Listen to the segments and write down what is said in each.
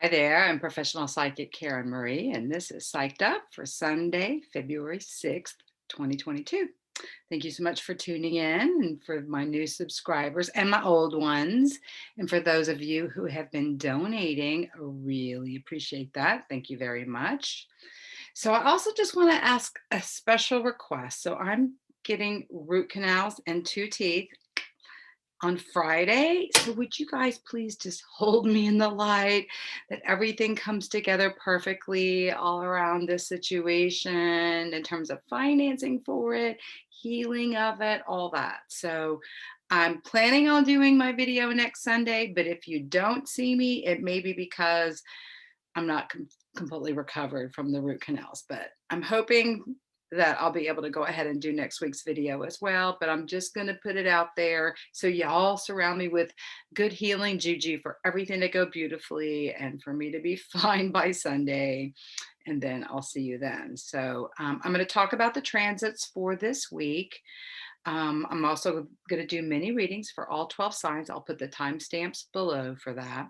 Hi there, I'm professional psychic Karen Marie, and this is Psyched Up for Sunday, February 6th, 2022. Thank you so much for tuning in, and for my new subscribers and my old ones. And for those of you who have been donating, I really appreciate that. Thank you very much. So, I also just want to ask a special request. So, I'm getting root canals and two teeth on Friday. So would you guys please just hold me in the light that everything comes together perfectly all around this situation in terms of financing for it, healing of it, all that. So I'm planning on doing my video next Sunday, but if you don't see me, it may be because I'm not completely recovered from the root canals, but I'm hoping that I'll be able to go ahead and do next week's video as well. But I'm just going to put it out there so y'all surround me with good healing juju for everything to go beautifully and for me to be fine by Sunday. And then I'll see you then. So I'm going to talk about the transits for this week. I'm also going to do mini readings for all 12 signs. I'll put the timestamps below for that.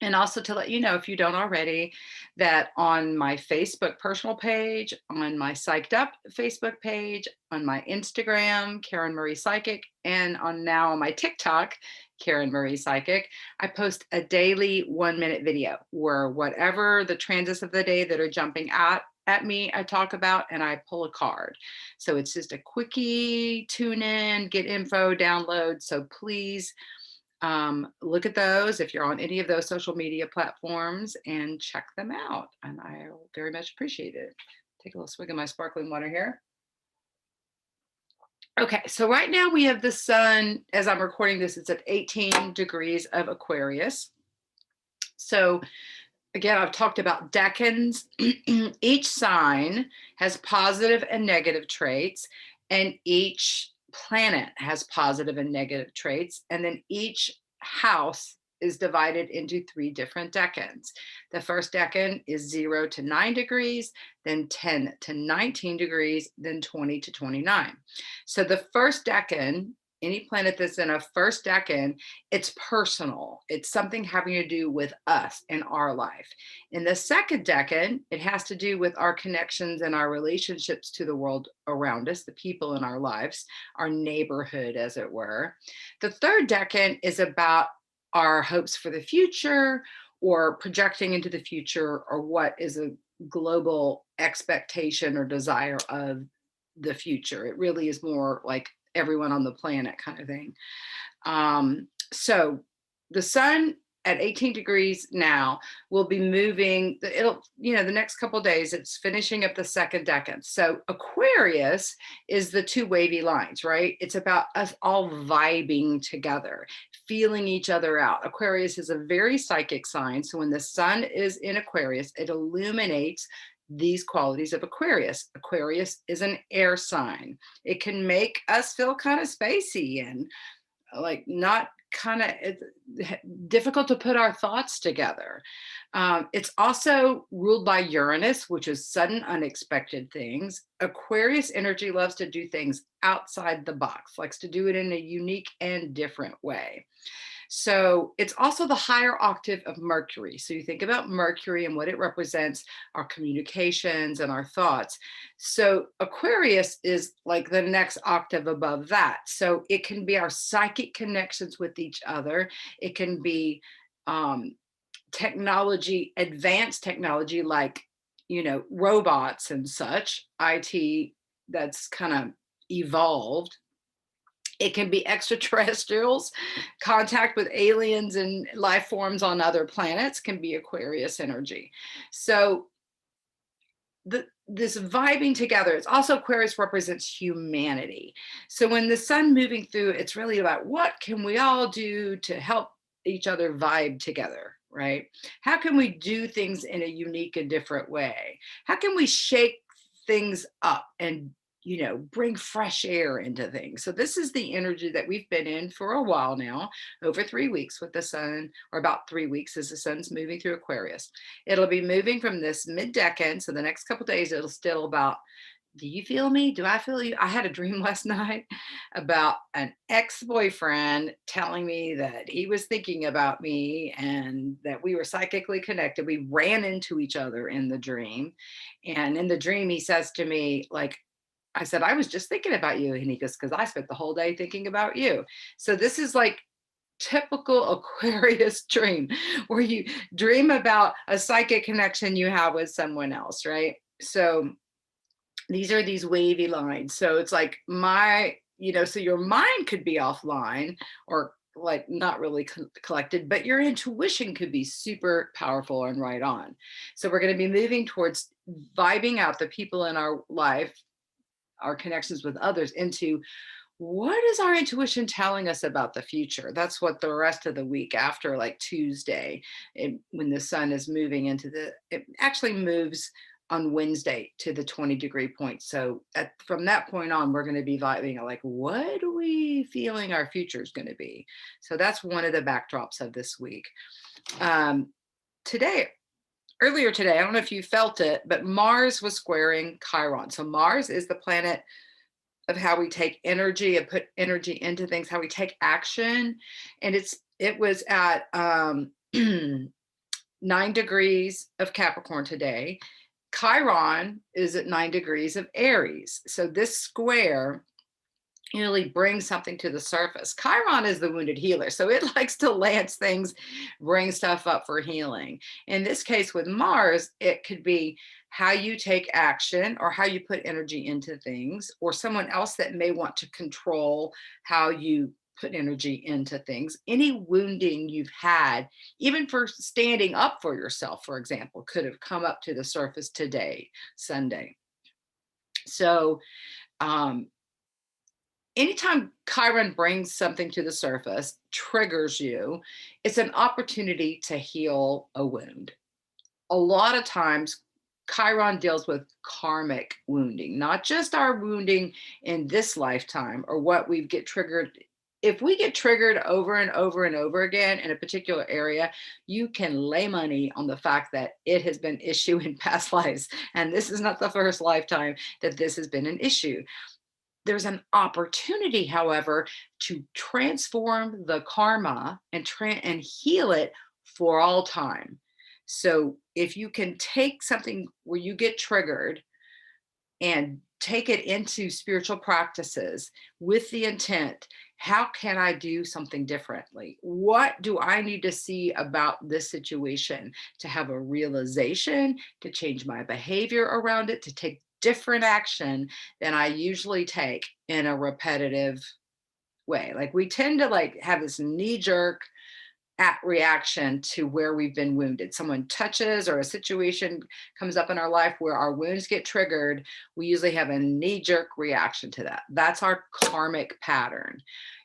And also to let you know, if you don't already, that on my Facebook personal page, on my Psyched Up Facebook page, on my Instagram, Karen Marie Psychic, and on my TikTok, Karen Marie Psychic, I post a daily 1 minute video where whatever the transits of the day that are jumping out at me, I talk about, and I pull a card. So it's just a quickie tune in, get info, download. So please look at those if you're on any of those social media platforms and check them out. And I very much appreciate it. Take a little swig of my sparkling water here. Okay, so right now we have the sun, as I'm recording this, it's at 18 degrees of Aquarius. So again, I've talked about decans. Each sign has positive and negative traits, and each planet has positive and negative traits. And then each house is divided into three different decans. The first decan is 0 to 9 degrees, then 10 to 19 degrees, then 20 to 29. So the first decan, any planet that's in a first decan, it's personal. It's something having to do with us and our life. In the second decan, it has to do with our connections and our relationships to the world around us, the people in our lives, our neighborhood, as it were. The third decan is about our hopes for the future or projecting into the future or what is a global expectation or desire of the future. It really is more like everyone on the planet kind of thing. So the sun at 18 degrees now will be moving. The next couple of days, it's finishing up the second decan. So Aquarius is the two wavy lines, right? It's about us all vibing together, feeling each other out. Aquarius is a very psychic sign. So when the sun is in Aquarius, it illuminates these qualities of Aquarius. Aquarius is an air sign. It can make us feel kind of spacey and like not kind of difficult to put our thoughts together. It's also ruled by Uranus, which is sudden, unexpected things. Aquarius energy loves to do things outside the box, likes to do it in a unique and different way. So it's also the higher octave of Mercury. So you think about Mercury and what it represents, our communications and our thoughts. So Aquarius is like the next octave above that. So it can be our psychic connections with each other. It can be technology, advanced technology like, robots and such, IT that's kind of evolved. It can be extraterrestrials, contact with aliens and life forms on other planets can be Aquarius energy. So this vibing together, it's also Aquarius represents humanity. So when the sun moving through, it's really about what can we all do to help each other vibe together, right? How can we do things in a unique and different way? How can we shake things up and bring fresh air into things? So this is the energy that we've been in for a while now, over 3 weeks with the sun, or about 3 weeks as the sun's moving through Aquarius. It'll be moving from this mid-decan, so the next couple of days it'll still about Do you feel me? Do I feel you? I had a dream last night about an ex-boyfriend telling me that he was thinking about me and that we were psychically connected. We ran into each other in the dream. And in the dream, he says to me, like, I said, I was just thinking about you. And he goes, because I spent the whole day thinking about you. So this is like typical Aquarius dream where you dream about a psychic connection you have with someone else, right? So these are these wavy lines. So it's like so your mind could be offline or like not really collected, but your intuition could be super powerful and right on. So we're going to be moving towards vibing out the people in our life, our connections with others, into what is our intuition telling us about the future. That's what the rest of the week after, like Tuesday, when the sun is moving it actually moves on Wednesday to the 20-degree point. So from that point on, we're going to be vibing like, what are we feeling our future is going to be? So that's one of the backdrops of this week. Today, earlier today, I don't know if you felt it, but Mars was squaring Chiron. So Mars is the planet of how we take energy and put energy into things, how we take action. And it was at 9 degrees of Capricorn today. Chiron is at 9 degrees of Aries. So this square really brings something to the surface. Chiron is the wounded healer, so it likes to lance things, bring stuff up for healing. In this case with Mars, it could be how you take action or how you put energy into things, or someone else that may want to control how you put energy into things. Any wounding you've had, even for standing up for yourself, for example, could have come up to the surface today, Sunday. So anytime Chiron brings something to the surface, triggers you, it's an opportunity to heal a wound. A lot of times, Chiron deals with karmic wounding, not just our wounding in this lifetime or what we get triggered. If we get triggered over and over and over again in a particular area, you can lay money on the fact that it has been an issue in past lives. And this is not the first lifetime that this has been an issue. There's an opportunity, however, to transform the karma and heal it for all time. So if you can take something where you get triggered and take it into spiritual practices with the intent, how can I do something differently? What do I need to see about this situation to have a realization, to change my behavior around it, to take different action than I usually take in a repetitive way? Like we tend to like have this knee-jerk reaction to where we've been wounded. Someone touches or a situation comes up in our life where our wounds get triggered. We usually have a knee-jerk reaction to that. That's our karmic pattern.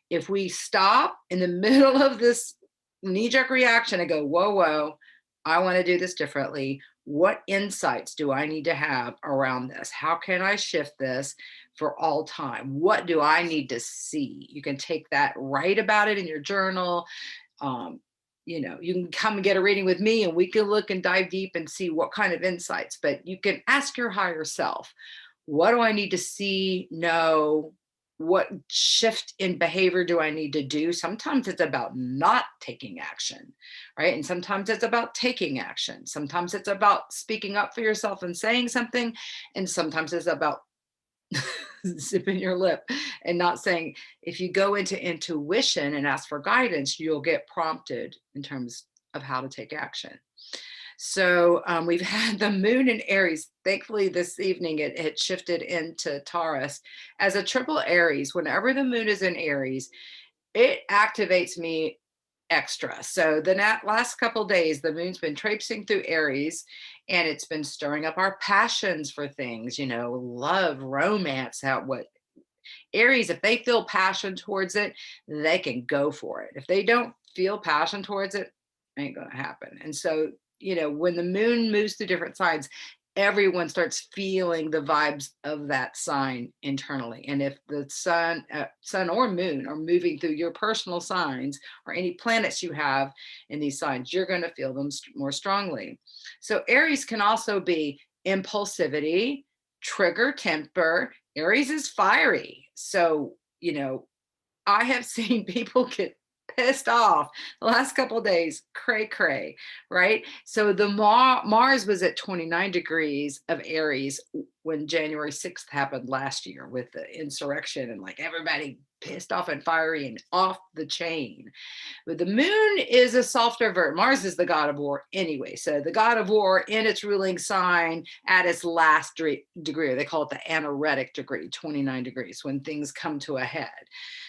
If we stop in the middle of this knee-jerk reaction and go, whoa, I want to do this differently. What insights do I need to have around this? How can I shift this for all time? What do I need to see? You can take that, write about it in your journal. You can come and get a reading with me and we can look and dive deep and see what kind of insights, but you can ask your higher self, what do I need to see, know? What shift in behavior do I need to do? Sometimes it's about not taking action, right? And sometimes it's about taking action. Sometimes it's about speaking up for yourself and saying something. And sometimes it's about zipping your lip and not saying. If you go into intuition and ask for guidance, you'll get prompted in terms of how to take action. So we've had the moon in Aries. Thankfully, this evening it shifted into Taurus as a triple Aries. Whenever the moon is in Aries, it activates me extra. So the last couple of days, the moon's been traipsing through Aries, and it's been stirring up our passions for things, love, romance. Aries, if they feel passion towards it, they can go for it. If they don't feel passion towards it, ain't going to happen. And so when the moon moves through different signs, everyone starts feeling the vibes of that sign internally. And if the sun or moon are moving through your personal signs or any planets you have in these signs, you're going to feel them more strongly. So Aries can also be impulsivity, trigger temper. Aries is fiery. So, I have seen people get pissed off the last couple of days, cray, right? So the Mars was at 29 degrees of Aries when January 6th happened last year with the insurrection and like everybody pissed off and fiery and off the chain. But the moon is a softer Mars is the god of war anyway. So the god of war in its ruling sign at its last degree, they call it the anaretic degree, 29 degrees, when things come to a head.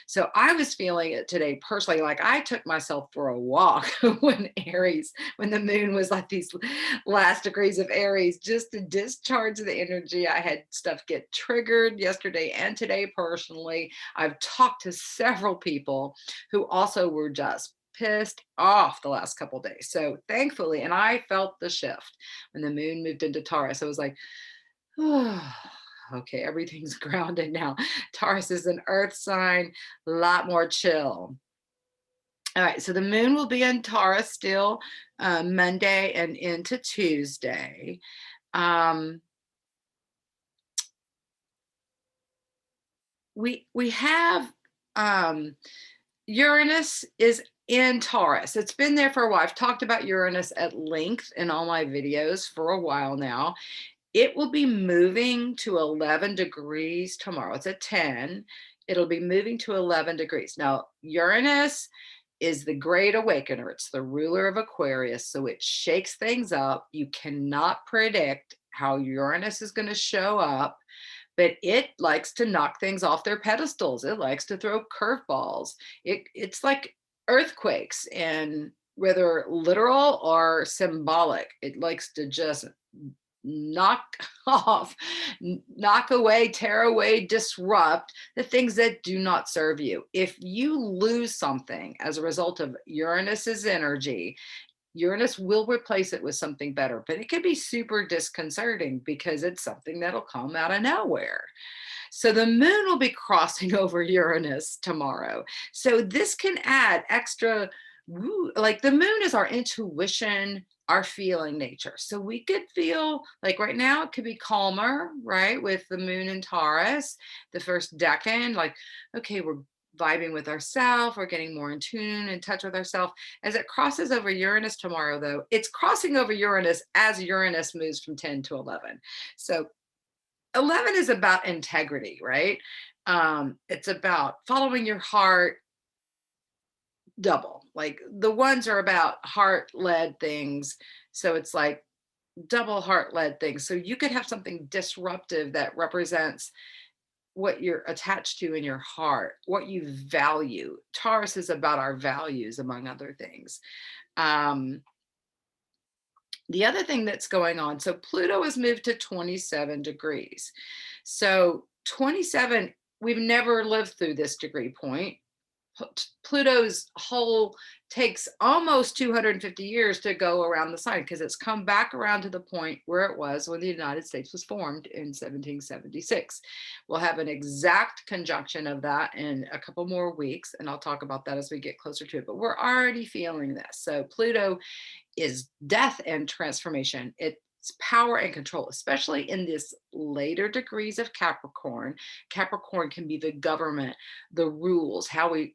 So I was feeling it today personally, like I took myself for a walk when the moon was like these last degrees of Aries, just to discharge the energy. I had stuff get triggered yesterday and today personally. I've talked to several people who also were just pissed off the last couple of days. So thankfully, and I felt the shift when the moon moved into Taurus. I was like, oh, okay, everything's grounded now. Taurus is an earth sign, a lot more chill. All right, so the moon will be in Taurus still Monday and into Tuesday. We have Uranus is in Taurus. It's been there for a while. I've talked about Uranus at length in all my videos for a while now. It will be moving to 11 degrees tomorrow. It's at 10. It'll be moving to 11 degrees. Now, Uranus is the great awakener. It's the ruler of Aquarius. So it shakes things up. You cannot predict how Uranus is going to show up, but it likes to knock things off their pedestals. It likes to throw curveballs. It's like earthquakes, and whether literal or symbolic, it likes to just knock off, knock away, tear away, disrupt the things that do not serve you. If you lose something as a result of Uranus's energy, Uranus will replace it with something better, but it could be super disconcerting because it's something that'll come out of nowhere. So the moon will be crossing over Uranus tomorrow. So this can add extra, like the moon is our intuition, our feeling nature. So we could feel like right now it could be calmer, right? With the moon in Taurus, the first decan, like, okay, we're vibing with ourselves, we're getting more in tune, in touch with ourselves. As it crosses over Uranus tomorrow, though, it's crossing over Uranus as Uranus moves from 10 to 11. So 11 is about integrity, right? It's about following your heart, double. Like the ones are about heart-led things. So it's like double heart-led things. So you could have something disruptive that represents what you're attached to in your heart, what you value. Taurus is about our values, among other things. The other thing that's going on, so Pluto has moved to 27 degrees. So 27, we've never lived through this degree point. Pluto's whole takes almost 250 years to go around the sign because it's come back around to the point where it was when the United States was formed in 1776. We'll have an exact conjunction of that in a couple more weeks, and I'll talk about that as we get closer to it, but we're already feeling this. So Pluto is death and transformation. It's power and control, especially in this later degrees of Capricorn. Capricorn can be the government, the rules, how we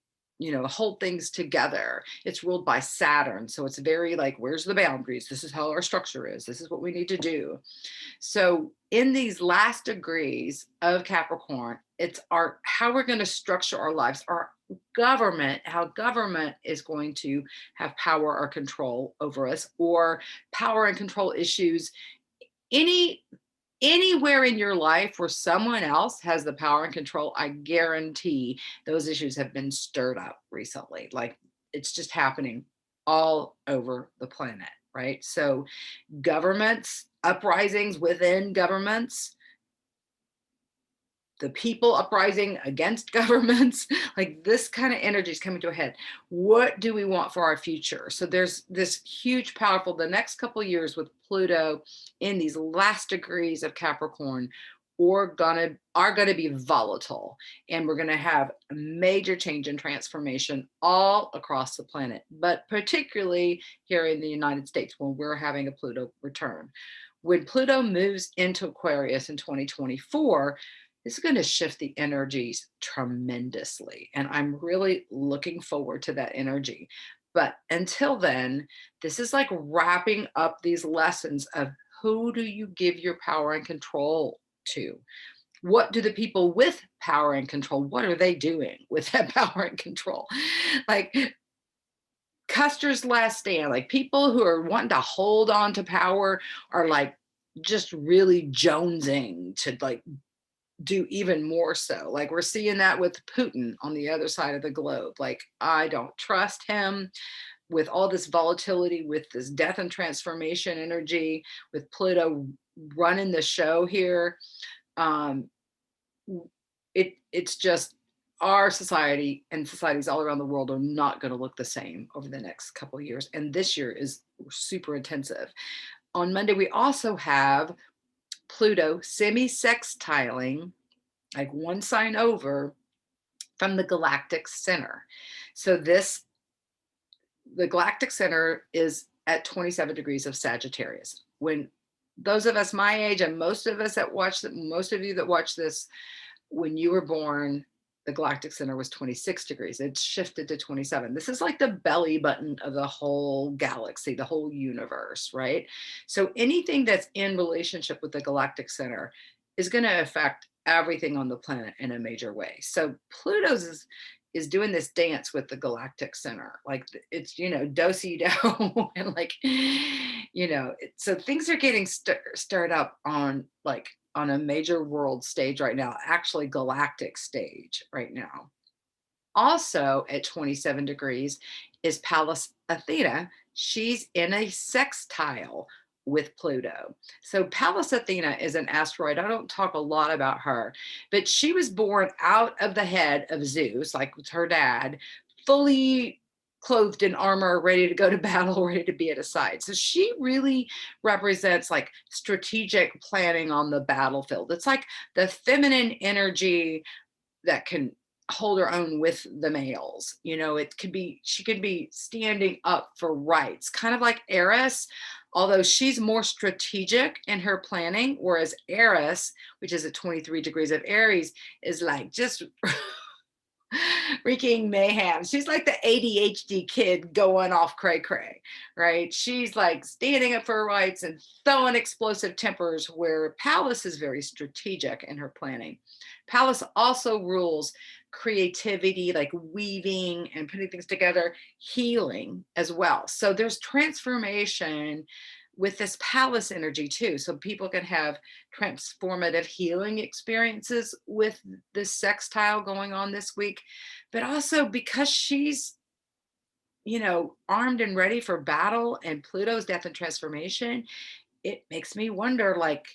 hold things together. It's ruled by Saturn. So it's very like, where's the boundaries? This is how our structure is. This is what we need to do. So in these last degrees of Capricorn, it's how we're going to structure our lives, our government, how government is going to have power or control over us, or power and control issues. Anywhere in your life where someone else has the power and control, I guarantee those issues have been stirred up recently. Like it's just happening all over the planet, right? So governments, uprisings within governments, the people uprising against governments, like this kind of energy is coming to a head. What do we want for our future? So there's this huge, powerful, the next couple of years with Pluto in these last degrees of Capricorn are going to be volatile, and we're going to have a major change and transformation all across the planet, but particularly here in the United States when we're having a Pluto return. When Pluto moves into Aquarius in 2024, it's going to shift the energies tremendously. And I'm really looking forward to that energy. But until then, this is like wrapping up these lessons of who do you give your power and control to? What do the people with power and control, what are they doing with that power and control? Like Custer's last stand, like people who are wanting to hold on to power are like just really jonesing to like do even more so. Like we're seeing that with Putin on the other side of the globe. Like I don't trust him with all this volatility, with this death and transformation energy, with Pluto running the show here. Um, it's just our society and societies all around the world are not going to look the same over the next couple of years. And this year is super intensive. On Monday, we also have Pluto semi-sextiling, like one sign over from the galactic center. So the galactic center is at 27 degrees of Sagittarius. When those of us my age and most of us that watch that, most of you that watch this, when you were born, the galactic center was 26 degrees. It's shifted to 27. This is like the belly button of the whole galaxy, the whole universe, right? So anything that's in relationship with the galactic center is going to affect everything on the planet in a major way. So Pluto's is doing this dance with the galactic center, like it's, you know, do-si-do and like, you know, so things are getting stirred up on like on a major world stage right now, actually galactic stage right now. Also at 27 degrees is Pallas Athena. She's in a sextile with Pluto. So Pallas Athena is an asteroid. I don't talk a lot about her, but she was born out of the head of Zeus, like with her dad, fully clothed in armor, ready to go to battle, ready to be at his side. So she really represents like strategic planning on the battlefield. It's like the feminine energy that can hold her own with the males. You know, it could be, she could be standing up for rights, kind of like Aries, although she's more strategic in her planning, whereas Aries, which is at 23 degrees of Aries, is like just wreaking mayhem. She's like the ADHD kid going off cray cray, right? She's like standing up for her rights and throwing explosive tempers, where Pallas is very strategic in her planning. Pallas also rules creativity, like weaving and putting things together, healing as well. So there's transformation with this Pallas energy too. So people can have transformative healing experiences with this sextile going on this week. But also because she's, you know, armed and ready for battle and Pluto's death and transformation, it makes me wonder like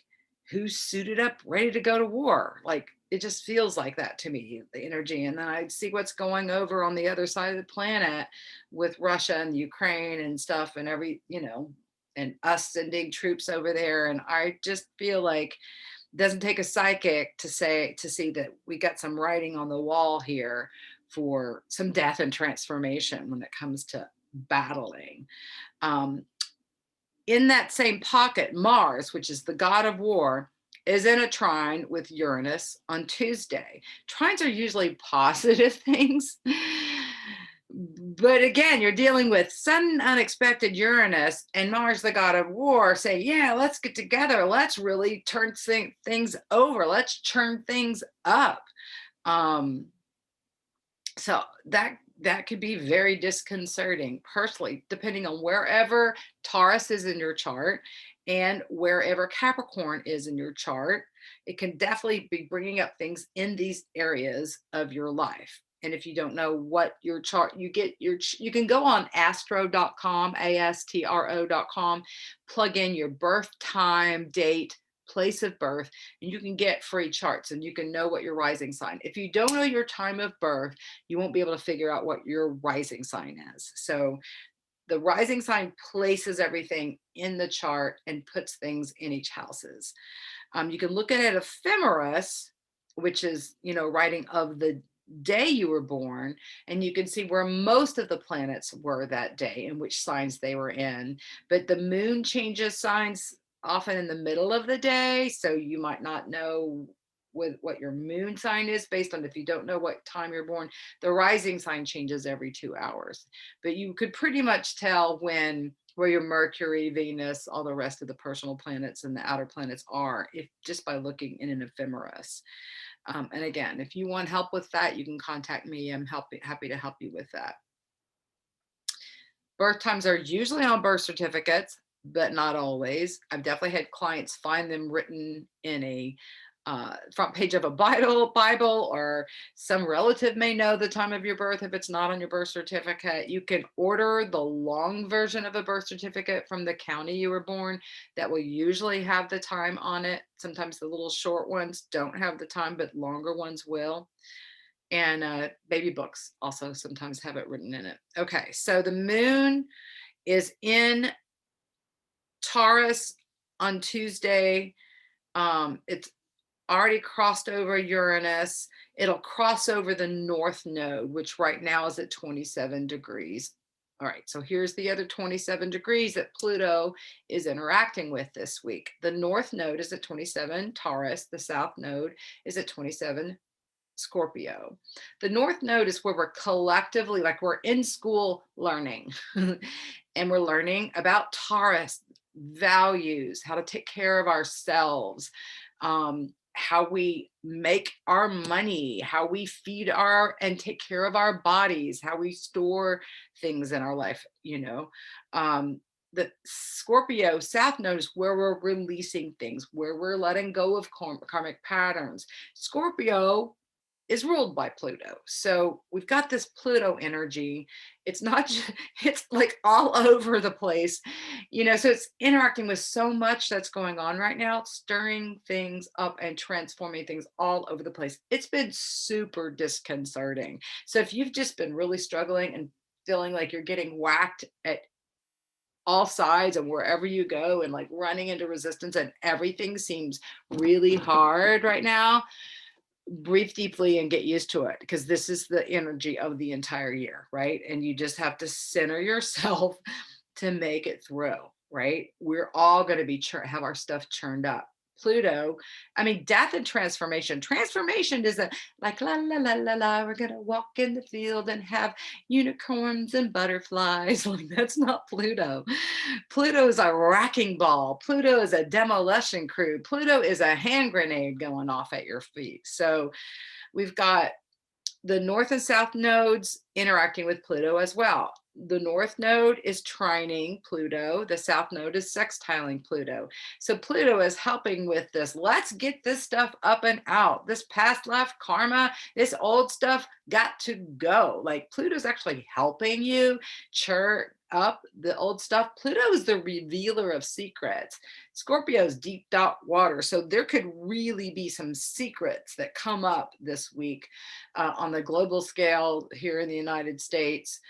who's suited up, ready to go to war. Like it just feels like that to me, the energy. And then I see what's going over on the other side of the planet with Russia and Ukraine and stuff and every, you know, and us sending troops over there. And I just feel like it doesn't take a psychic to see that we got some writing on the wall here for some death and transformation when it comes to battling. Um, in that same pocket, Mars, which is the god of war, is in a trine with Uranus on Tuesday. Trines are usually positive things. But again, you're dealing with sudden unexpected Uranus and Mars, the god of war, say, yeah, let's get together. Let's really turn things over. Let's churn things up. So that could be very disconcerting personally, depending on wherever Taurus is in your chart and wherever Capricorn is in your chart. It can definitely be bringing up things in these areas of your life. And if you don't know what your chart, you can go on astro.com, astro.com, plug in your birth time, date, place of birth, and you can get free charts and you can know what your rising sign. If you don't know your time of birth, you won't be able to figure out what your rising sign is. So the rising sign places everything in the chart and puts things in each houses. You can look at it ephemeris, which is, you know, writing of the day you were born, and you can see where most of the planets were that day and which signs they were in. But the moon changes signs often in the middle of the day, so you might not know with what your moon sign is based on if you don't know what time you're born. The rising sign changes every 2 hours, but you could pretty much tell when where your Mercury, Venus, all the rest of the personal planets and the outer planets are, if just by looking in an ephemeris. And again, if you want help with that, you can contact me. I'm happy to help you with that. Birth times are usually on birth certificates, but not always. I've definitely had clients find them written in a front page of a Bible, or some relative may know the time of your birth if it's not on your birth certificate. You can order the long version of a birth certificate from the county you were born. That will usually have the time on it. Sometimes the little short ones don't have the time, but longer ones will. And baby books also sometimes have it written in it. Okay, so the moon is in Taurus on Tuesday. It's already crossed over Uranus. It'll cross over the North Node, which right now is at 27 degrees. All right, so here's the other 27 degrees that Pluto is interacting with this week. The North Node is at 27 Taurus. The South Node is at 27 Scorpio. The North Node is where we're collectively, like we're in school learning, and we're learning about Taurus values, how to take care of ourselves, how we make our money, how we feed our and take care of our bodies, how we store things in our life, you know. The Scorpio South Node is where we're releasing things, where we're letting go of karmic patterns. Scorpio is ruled by Pluto. So we've got this Pluto energy. It's not just, it's like all over the place, you know, so it's interacting with so much that's going on right now, stirring things up and transforming things all over the place. It's been super disconcerting. So if you've just been really struggling and feeling like you're getting whacked at all sides and wherever you go and like running into resistance and everything seems really hard right now, breathe deeply and get used to it, because this is the energy of the entire year, right? And you just have to center yourself to make it through, right? We're all going to be have our stuff churned up. Pluto, I mean, death and transformation. Transformation is a like la la la la la. We're gonna walk in the field and have unicorns and butterflies. Like that's not Pluto. Pluto is a wrecking ball. Pluto is a demolition crew. Pluto is a hand grenade going off at your feet. So we've got the North and South nodes interacting with Pluto as well. The North node is trining Pluto. The South node is sextiling Pluto. So Pluto is helping with this. Let's get this stuff up and out. This past life karma, this old stuff got to go. Like Pluto's actually helping you churn up the old stuff. Pluto is the revealer of secrets. Scorpio's deep dark water. So there could really be some secrets that come up this week on the global scale here in the United States.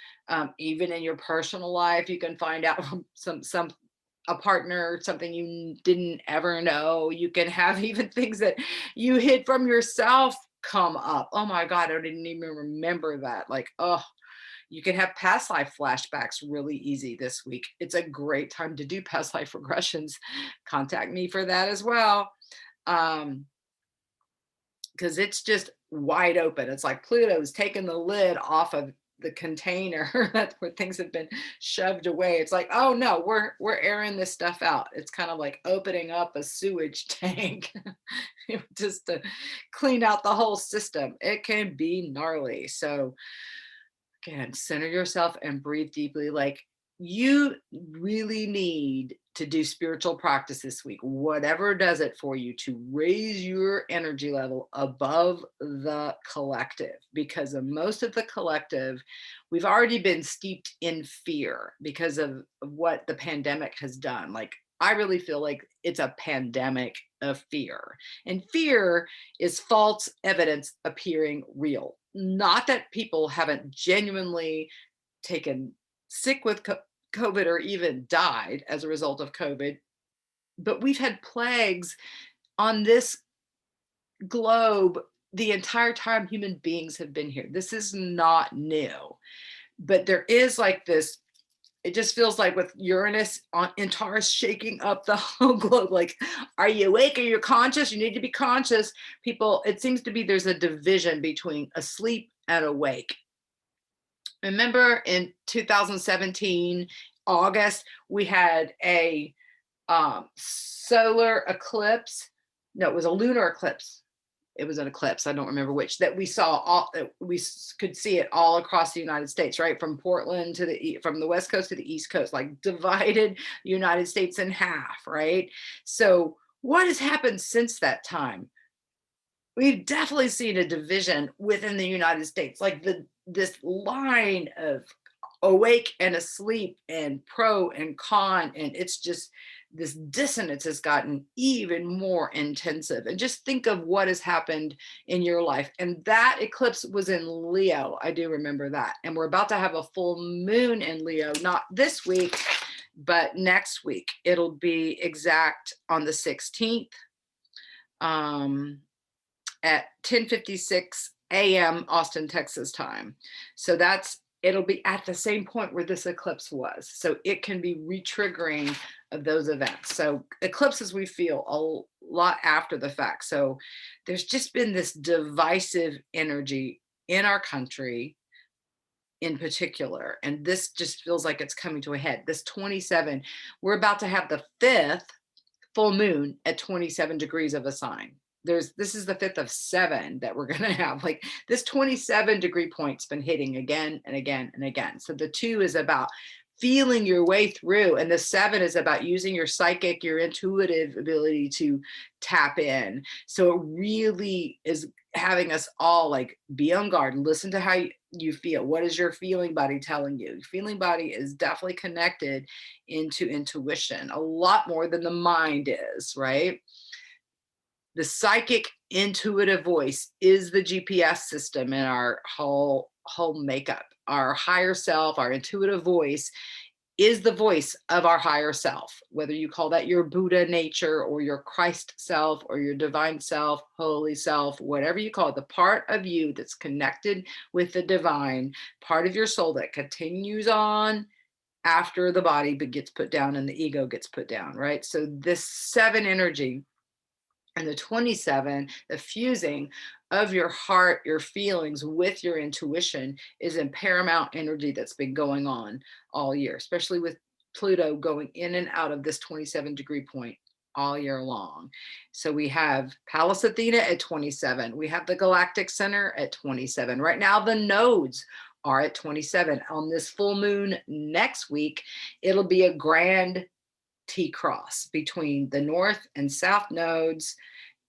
Even in your personal life, you can find out from a partner, something you didn't ever know. You can have even things that you hid from yourself come up. Oh my God, I didn't even remember that. Like, oh, you can have past life flashbacks really easy this week. It's a great time to do past life regressions. Contact me for that as well. Because it's just wide open. It's like Pluto's taking the lid off of the container. That's where things have been shoved away. It's like, oh no, we're airing this stuff out. It's kind of like opening up a sewage tank just to clean out the whole system. It can be gnarly. So again, center yourself and breathe deeply. Like you really need to do spiritual practice this week, whatever does it for you, to raise your energy level above the collective, because of most of the collective, we've already been steeped in fear because of what the pandemic has done. Like I really feel like it's a pandemic of fear, and fear is false evidence appearing real. Not that people haven't genuinely taken sick with COVID or even died as a result of COVID, but we've had plagues on this globe the entire time human beings have been here. This is not new, but there is like this it just feels like with Uranus in Taurus shaking up the whole globe, like, are you awake? Are you conscious? You need to be conscious. People, it seems to be there's a division between asleep and awake. Remember in 2017, August, we had a solar eclipse. No, it was a lunar eclipse. It was an eclipse. I don't remember which, that we saw we could see it all across the United States, right? From Portland to from the West Coast to the East Coast, like divided the United States in half, right? So what has happened since that time? We've definitely seen a division within the United States, like this line of awake and asleep and pro and con, and it's just this dissonance has gotten even more intensive. And just think of what has happened in your life. And that eclipse was in Leo. I do remember that. And we're about to have a full moon in Leo, not this week, but next week. It'll be exact on the 16th at 10:56 a.m. Austin, Texas time. So it'll be at the same point where this eclipse was. So it can be re-triggering of those events. So eclipses we feel a lot after the fact. So there's just been this divisive energy in our country in particular. And this just feels like it's coming to a head. This 27, we're about to have the 5th full moon at 27 degrees of a sign. This is the 5th of 7 that we're going to have. Like this 27 degree point's been hitting again and again and again. So the 2 is about feeling your way through, and the 7 is about using your psychic, your intuitive ability to tap in. So it really is having us all like be on guard, listen to how you feel. What is your feeling body telling you? Your feeling body is definitely connected into intuition a lot more than the mind is, right? The psychic intuitive voice is the GPS system in our whole makeup. Our higher self, our intuitive voice is the voice of our higher self, whether you call that your Buddha nature or your Christ self or your divine self, holy self, whatever you call it, the part of you that's connected with the divine, part of your soul that continues on after the body gets put down and the ego gets put down, right? So this 7 energy and the 27, the fusing of your heart, your feelings with your intuition is in paramount energy that's been going on all year, especially with Pluto going in and out of this 27 degree point all year long. So we have Pallas Athena at 27. We have the Galactic Center at 27. Right now, the nodes are at 27. On this full moon next week, it'll be a grand T-cross between the north and south nodes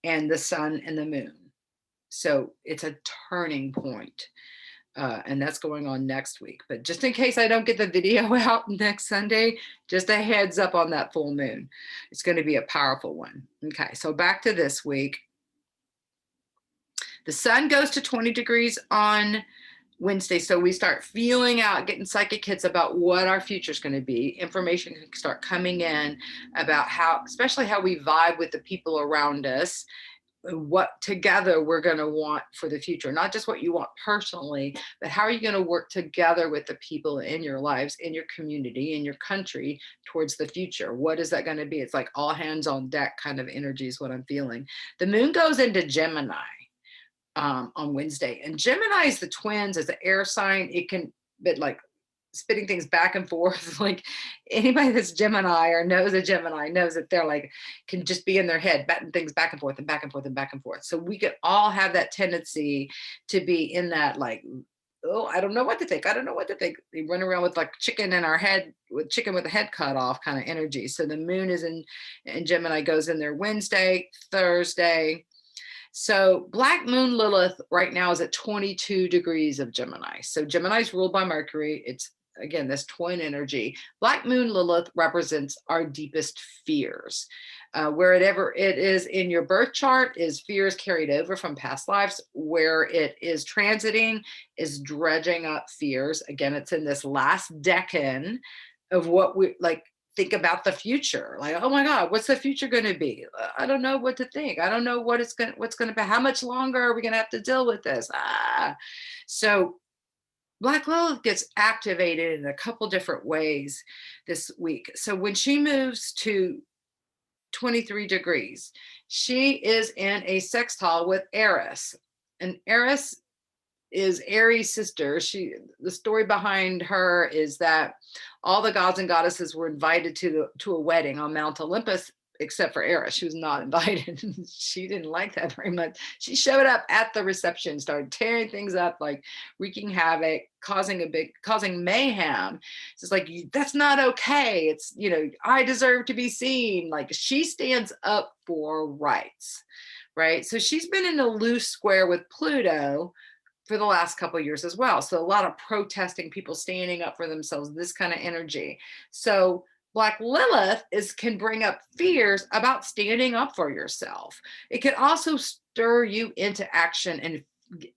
and the sun and the moon. So it's a turning point. And that's going on next week. But just in case I don't get the video out next Sunday, just a heads up on that full moon. It's going to be a powerful one. Okay, so back to this week. The sun goes to 20 degrees on Wednesday. So we start feeling out, getting psychic hits about what our future is going to be. Information can start coming in about how, especially how we vibe with the people around us, what together we're going to want for the future, not just what you want personally, but how are you going to work together with the people in your lives, in your community, in your country towards the future. What is that going to be? It's like all hands on deck kind of energy is what I'm feeling. The moon goes into Gemini on Wednesday, and Gemini is the twins, as an air sign. It can, but like spitting things back and forth, like anybody that's Gemini or knows a Gemini knows that they're like, can just be in their head, batting things back and forth and back and forth and back and forth. So we could all have that tendency to be in that, like, oh, I don't know what to think. I don't know what to think. We run around with like chicken in our head, with chicken with the head cut off kind of energy. So the moon is in Gemini, goes in there Wednesday, Thursday. So Black Moon Lilith right now is at 22 degrees of Gemini. So Gemini is ruled by Mercury. It's, again, this twin energy. Black Moon Lilith represents our deepest fears. Wherever it is in your birth chart is fears carried over from past lives. Where it is transiting is dredging up fears. Again, it's in this last decan of what we like. Think about the future, like, oh my God, what's the future going to be? I don't know what to think. I don't know what's going to be. How much longer are we going to have to deal with this? So Black Lilith gets activated in a couple different ways this week. So when she moves to 23 degrees, she is in a sextile with Eris. And Eris is Aries' sister. The story behind her is that all the gods and goddesses were invited to a wedding on Mount Olympus, except for Eris. She was not invited. She didn't like that very much. She showed up at the reception, started tearing things up, like wreaking havoc, causing mayhem. It's just like, that's not okay. It's, I deserve to be seen. Like, she stands up for rights, right? So she's been in a loose square with Pluto for the last couple of years as well. So a lot of protesting, people standing up for themselves, this kind of energy. So Black Lilith can bring up fears about standing up for yourself. It can also stir you into action and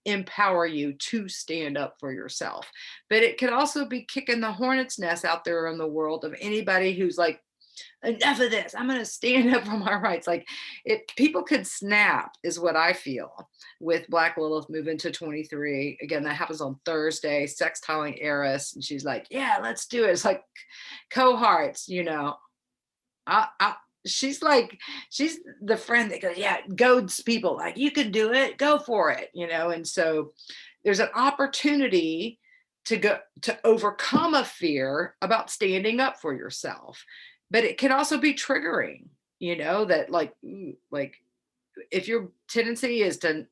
empower you to stand up for yourself. But it could also be kicking the hornet's nest out there in the world of anybody who's like, enough of this, I'm going to stand up for my rights. Like, people could snap is what I feel with Black Lilith moving to 23. Again, that happens on Thursday, sextiling Eris, and she's like, yeah, let's do it. It's like cohorts, she's the friend that goes, yeah, goads people, like, you can do it, go for it, and so there's an opportunity to overcome a fear about standing up for yourself. But it can also be triggering, that like if your tendency is to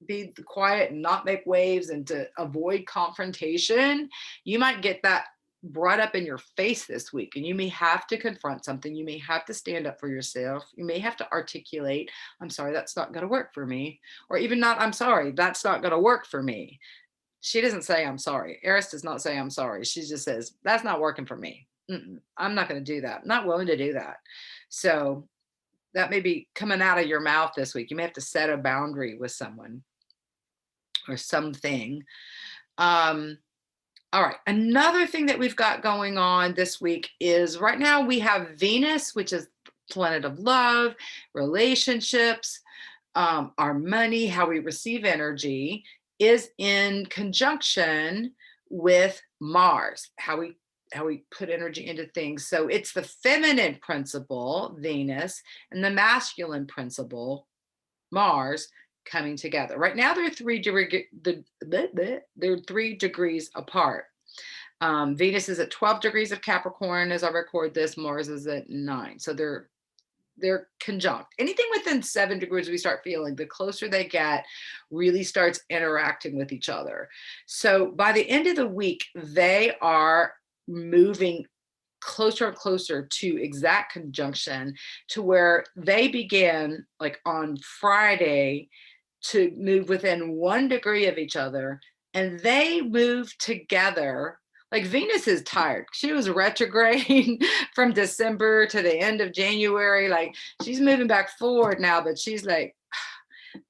be quiet and not make waves and to avoid confrontation, you might get that brought up in your face this week, and you may have to confront something. You may have to stand up for yourself. You may have to articulate, I'm sorry, that's not going to work for me. Or even not, I'm sorry, that's not going to work for me. She doesn't say, I'm sorry. Eris does not say, I'm sorry. She just says, that's not working for me. I'm not going to do that. I'm not willing to do that. So that may be coming out of your mouth this week. You may have to set a boundary with someone or something. All right. Another thing that we've got going on this week is right now we have Venus, which is planet of love, relationships, our money, how we receive energy, is in conjunction with Mars, how we put energy into things. So it's the feminine principle, Venus, and the masculine principle, Mars, coming together. Right now, they're 3 degrees apart. Venus is at 12 degrees of Capricorn as I record this. Mars is at 9. So they're conjunct. Anything within 7 degrees, we start feeling the closer they get, really starts interacting with each other. So by the end of the week, they are moving closer and closer to exact conjunction, to where they begin, like on Friday, to move within 1 degree of each other, and they move together. Like, Venus is tired. She was retrograde from December to the end of January. Like, she's moving back forward now, but she's like,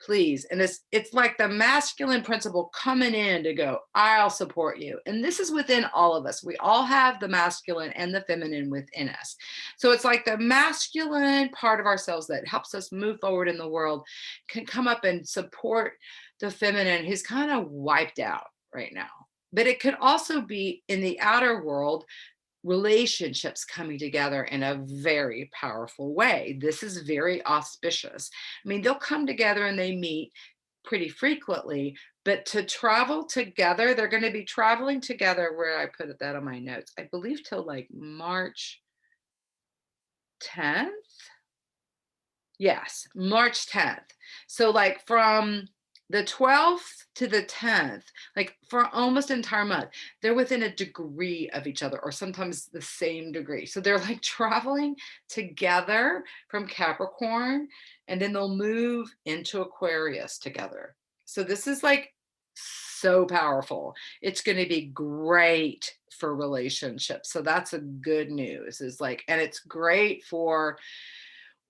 please. And it's like the masculine principle coming in to go, I'll support you. And this is within all of us. We all have the masculine and the feminine within us. So it's like the masculine part of ourselves that helps us move forward in the world can come up and support the feminine who's kind of wiped out right now. But it could also be in the outer world, relationships coming together in a very powerful way. This is very auspicious. I mean, they'll come together and they meet pretty frequently, but to travel together, they're going to be traveling together, where I put that on my notes, I believe till like March 10th. Yes, March 10th. So like from the 12th to the 10th, like for almost an entire month, they're within a degree of each other, or sometimes the same degree. So they're like traveling together from Capricorn, and then they'll move into Aquarius together. So this is like so powerful. It's going to be great for relationships. So that's a good news, is like, and it's great for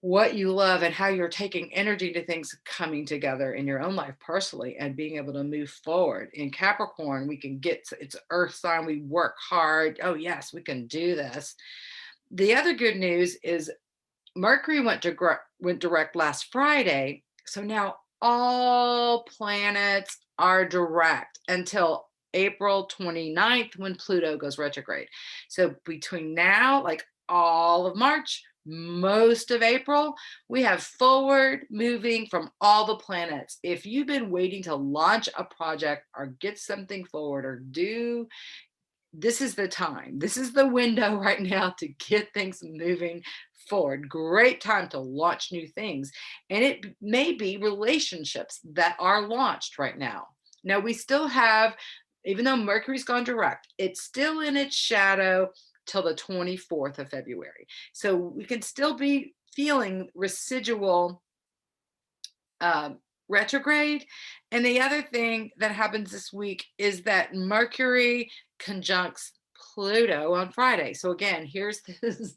what you love and how you're taking energy to things coming together in your own life personally and being able to move forward. In Capricorn, we can get, it's earth sign, we work hard. Oh yes, we can do this. The other good news is Mercury went direct last Friday. So now all planets are direct until April 29th when Pluto goes retrograde. So between now, like all of March, most of April, we have forward moving from all the planets. If you've been waiting to launch a project or get something forward or do, this is the time. This is the window right now to get things moving forward. Great time to launch new things. And it may be relationships that are launched right now. Now, we still have, even though Mercury's gone direct, it's still in its shadow till the 24th of February. So we can still be feeling residual retrograde. And the other thing that happens this week is that Mercury conjuncts Pluto on Friday. So again, here's this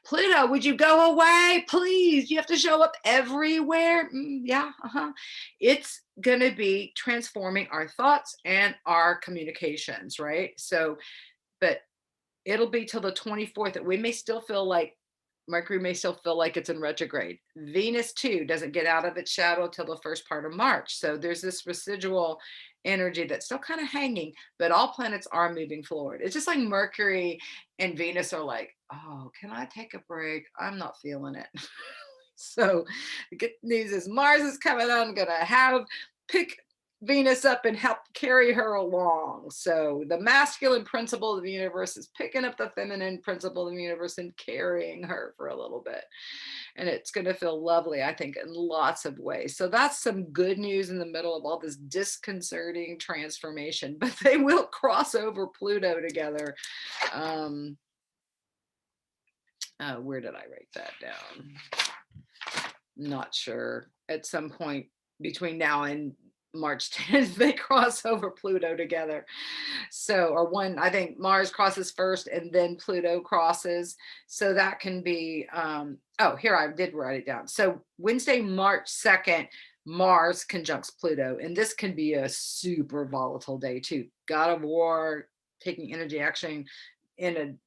Pluto, would you go away? Please, you have to show up everywhere. Yeah, it's going to be transforming our thoughts and our communications, right? So, but it'll be till the 24th that we may still feel like Mercury may still feel like it's in retrograde. Venus too doesn't get out of its shadow till the first part of March. So there's this residual energy that's still kind of hanging, but all planets are moving forward. It's just like Mercury and Venus are like, oh, can I take a break? I'm not feeling it. So the good news is Mars is coming on, gonna pick Venus up and help carry her along. So the masculine principle of the universe is picking up the feminine principle of the universe and carrying her for a little bit. And it's going to feel lovely, I think, in lots of ways. So that's some good news in the middle of all this disconcerting transformation, but they will cross over Pluto together. Where did I write that down? Not sure. At some point between now and March 10th, they cross over Pluto together. So, or one, I think Mars crosses first and then Pluto crosses. So that can be, oh, here I did write it down. So Wednesday, March 2nd, Mars conjuncts Pluto. And this can be a super volatile day too. God of War, taking energy action in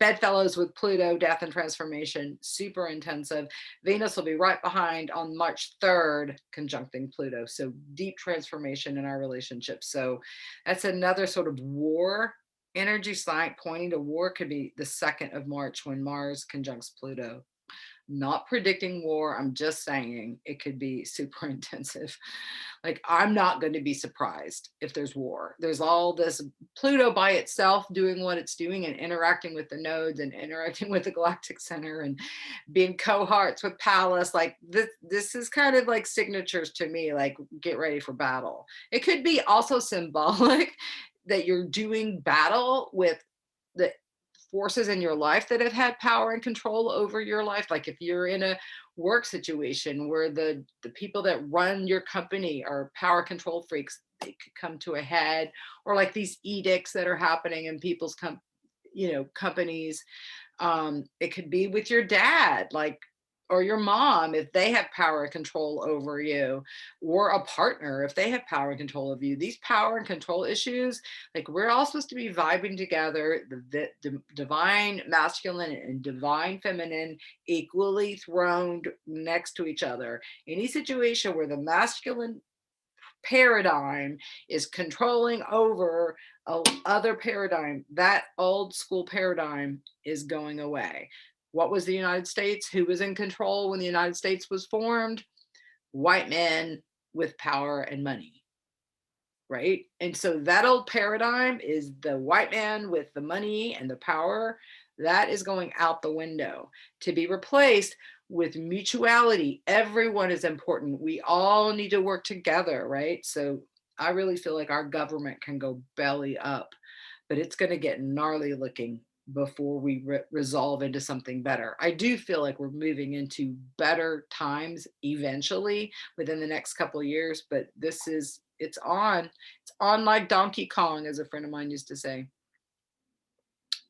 bedfellows with Pluto, death and transformation, super intensive. Venus will be right behind on March 3rd, conjuncting Pluto. So deep transformation in our relationship. So that's another sort of war energy sign pointing to war. Could be the 2nd of March when Mars conjuncts Pluto. Not predicting war. I'm just saying it could be super intensive. Like, I'm not going to be surprised if there's war. There's all this Pluto by itself doing what it's doing and interacting with the nodes and interacting with the galactic center and being cohorts with Pallas. Like this is kind of like signatures to me, like get ready for battle. It could be also symbolic that you're doing battle with the forces in your life that have had power and control over your life. Like if you're in a work situation where the people that run your company are power control freaks, they could come to a head. Or like these edicts that are happening in people's companies. It could be with your dad, like, or your mom, if they have power and control over you, or a partner, if they have power and control of you. These power and control issues, like we're all supposed to be vibing together, the divine masculine and divine feminine equally throned next to each other. Any situation where the masculine paradigm is controlling over other paradigm, that old school paradigm is going away. What was the United States? Who was in control when the United States was formed? White men with power and money, right? And so that old paradigm is the white man with the money and the power. That is going out the window to be replaced with mutuality. Everyone is important. We all need to work together, right? So I really feel like our government can go belly up, but it's going to get gnarly looking before we resolve into something better. I do feel like we're moving into better times eventually within the next couple of years, but it's on like Donkey Kong, as a friend of mine used to say.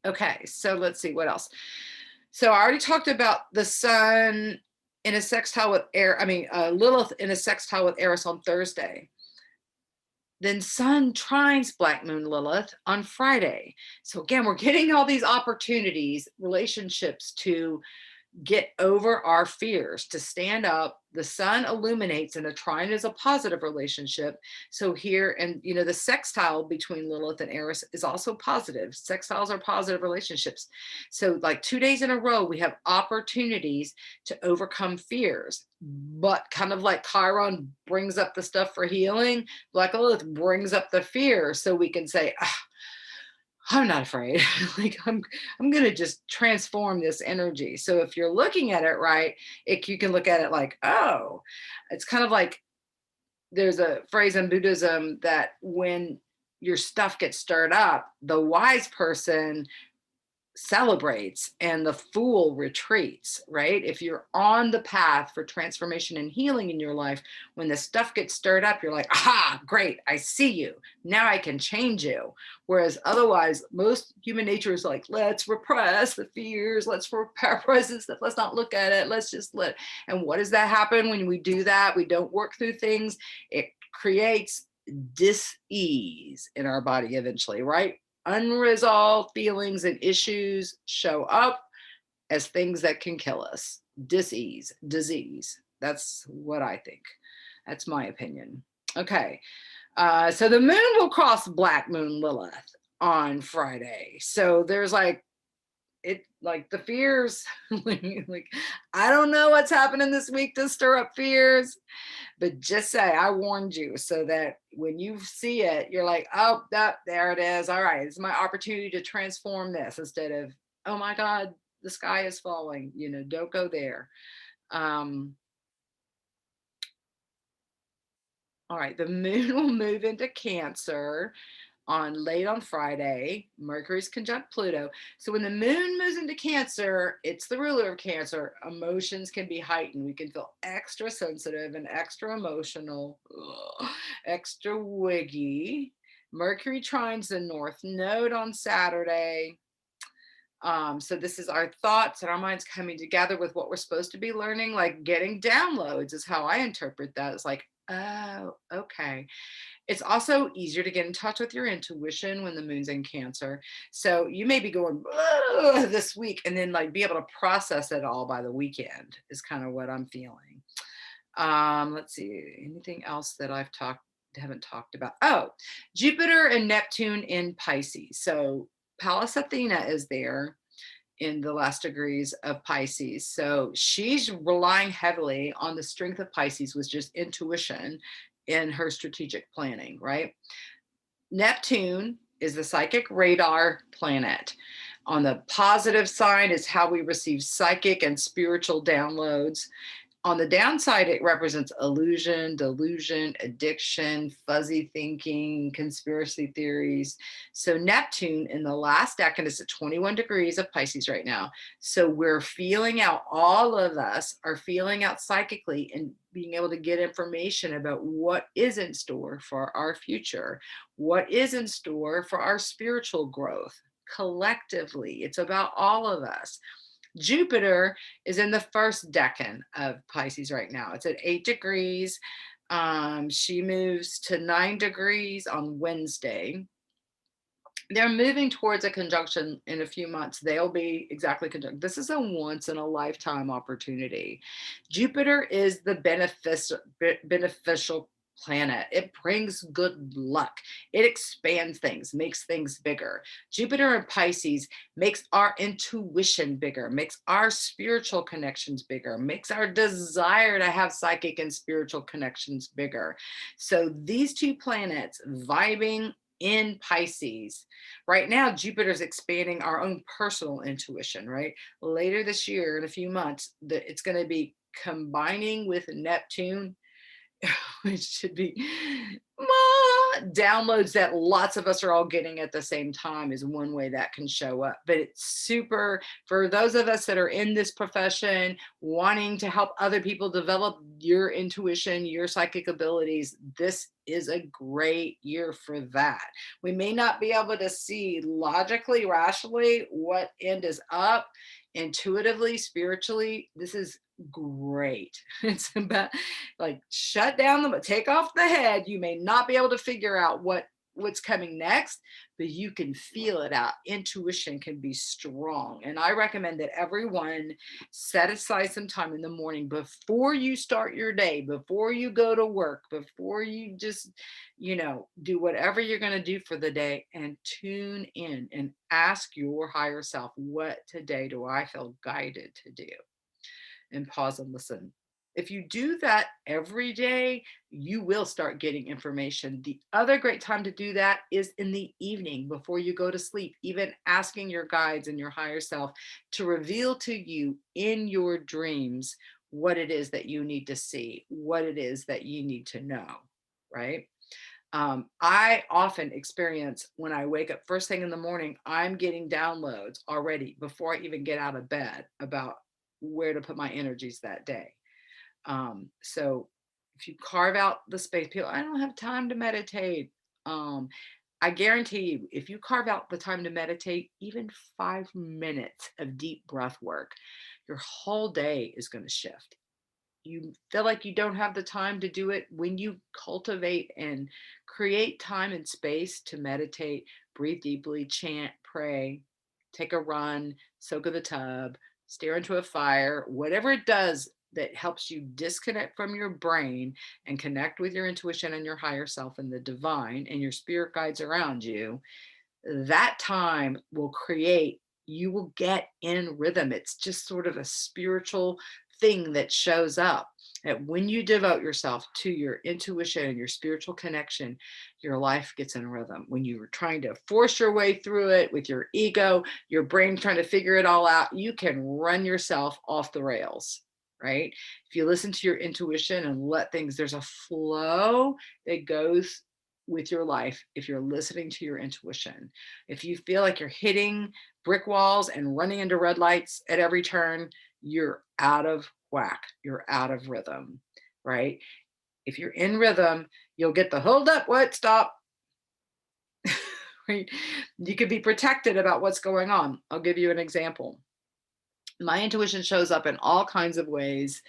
Okay, so let's see what else. So I already talked about the sun in a sextile with Lilith in a sextile with Aries on Thursday. Then Sun trines Black Moon Lilith on Friday. So again, we're getting all these opportunities, relationships to get over our fears, to stand up. The sun illuminates, and a trine is a positive relationship. So here, and the sextile between Lilith and Aries is also positive. Sextiles are positive relationships. So like 2 days in a row, we have opportunities to overcome fears. But kind of like Chiron brings up the stuff for healing, Black Lilith brings up the fear, so we can say, "Ah, I'm not afraid." Like I'm gonna just transform this energy. So if you're looking at it right, you can look at it like, oh, it's kind of like, there's a phrase in Buddhism that when your stuff gets stirred up, the wise person celebrates and the fool retreats, right? If you're on the path for transformation and healing in your life, when the stuff gets stirred up, you're like, aha, great, I see you. Now I can change you. Whereas otherwise, most human nature is like, let's repress the fears, let's repress this stuff, let's not look at it, let's just let. And what does that happen when we do that? We don't work through things. It creates dis-ease in our body eventually, right? Unresolved feelings and issues show up as things that can kill us. Dis-ease, disease. That's what I think. That's my opinion. Okay. So the moon will cross Black Moon Lilith on Friday. So there's like the fears. Like, I don't know what's happening this week to stir up fears, but just say I warned you, so that when you see it, you're like, oh, there it is. All right, it's my opportunity to transform this, instead of, oh my God, the sky is falling. Don't go there. All right, the moon will move into Cancer late on Friday. Mercury's conjunct Pluto. So when the moon moves into Cancer, it's the ruler of Cancer. Emotions can be heightened. We can feel extra sensitive and extra emotional, extra wiggy. Mercury trines the North Node on Saturday. So this is our thoughts and our minds coming together with what we're supposed to be learning, like getting downloads is how I interpret that. It's like, oh, okay. It's also easier to get in touch with your intuition when the moon's in Cancer. So you may be going this week, and then like be able to process it all by the weekend is kind of what I'm feeling. Let's see, anything else that haven't talked about? Oh, Jupiter and Neptune in Pisces. So Pallas Athena is there in the last degrees of Pisces. So she's relying heavily on the strength of Pisces, with just intuition in her strategic planning, right? Neptune is the psychic radar planet. On the positive side is how we receive psychic and spiritual downloads. On the downside, it represents illusion, delusion, addiction, fuzzy thinking, conspiracy theories. So Neptune in the last decan is at 21 degrees of Pisces right now. So we're feeling out, all of us are feeling out psychically and being able to get information about what is in store for our future, what is in store for our spiritual growth collectively. It's about all of us. Jupiter is in the first decan of Pisces right now. It's at 8 degrees. She moves to 9 degrees on Wednesday. They're moving towards a conjunction in a few months. They'll be exactly conjunct. This is a once in a lifetime opportunity. Jupiter is the beneficial planet. It brings good luck. It expands things, makes things bigger. Jupiter in Pisces makes our intuition bigger, makes our spiritual connections bigger, makes our desire to have psychic and spiritual connections bigger. So these two planets vibing in Pisces. Right now, Jupiter's expanding our own personal intuition, right? Later this year, in a few months, it's going to be combining with Neptune, which should be downloads that lots of us are all getting at the same time, is one way that can show up. But it's super for those of us that are in this profession, wanting to help other people develop your intuition, your psychic abilities. This is a great year for that. We may not be able to see logically, rationally what end is up. Intuitively, spiritually, this is great. It's about like shut down take off the head. You may not be able to figure out what's coming next, but you can feel it out. Intuition can be strong. And I recommend that everyone set aside some time in the morning before you start your day, before you go to work, before you just, do whatever you're going to do for the day, and tune in and ask your higher self, what today do I feel guided to do? And pause and listen. If you do that every day, you will start getting information. The other great time to do that is in the evening before you go to sleep, even asking your guides and your higher self to reveal to you in your dreams what it is that you need to see, what it is that you need to know, right? I often experience when I wake up first thing in the morning, I'm getting downloads already before I even get out of bed about where to put my energies that day. So if you carve out the space, people, I don't have time to meditate. I guarantee you, if you carve out the time to meditate, even 5 minutes of deep breath work, your whole day is going to shift. You feel like you don't have the time to do it. When you cultivate and create time and space to meditate, breathe deeply, chant, pray, take a run, soak in the tub, stare into a fire, whatever it does that helps you disconnect from your brain and connect with your intuition and your higher self and the divine and your spirit guides around you, that time will create, you will get in rhythm. It's just sort of a spiritual thing that shows up. That when you devote yourself to your intuition and your spiritual connection, your life gets in rhythm. When you're trying to force your way through it with your ego, your brain trying to figure it all out, you can run yourself off the rails, right? If you listen to your intuition and let things, there's a flow that goes with your life if you're listening to your intuition. If you feel like you're hitting brick walls and running into red lights at every turn, you're out of whack. You're out of rhythm, right? If you're in rhythm, you'll get the hold up, what, stop. Right? You can be protected about what's going on. I'll give you an example. My intuition shows up in all kinds of ways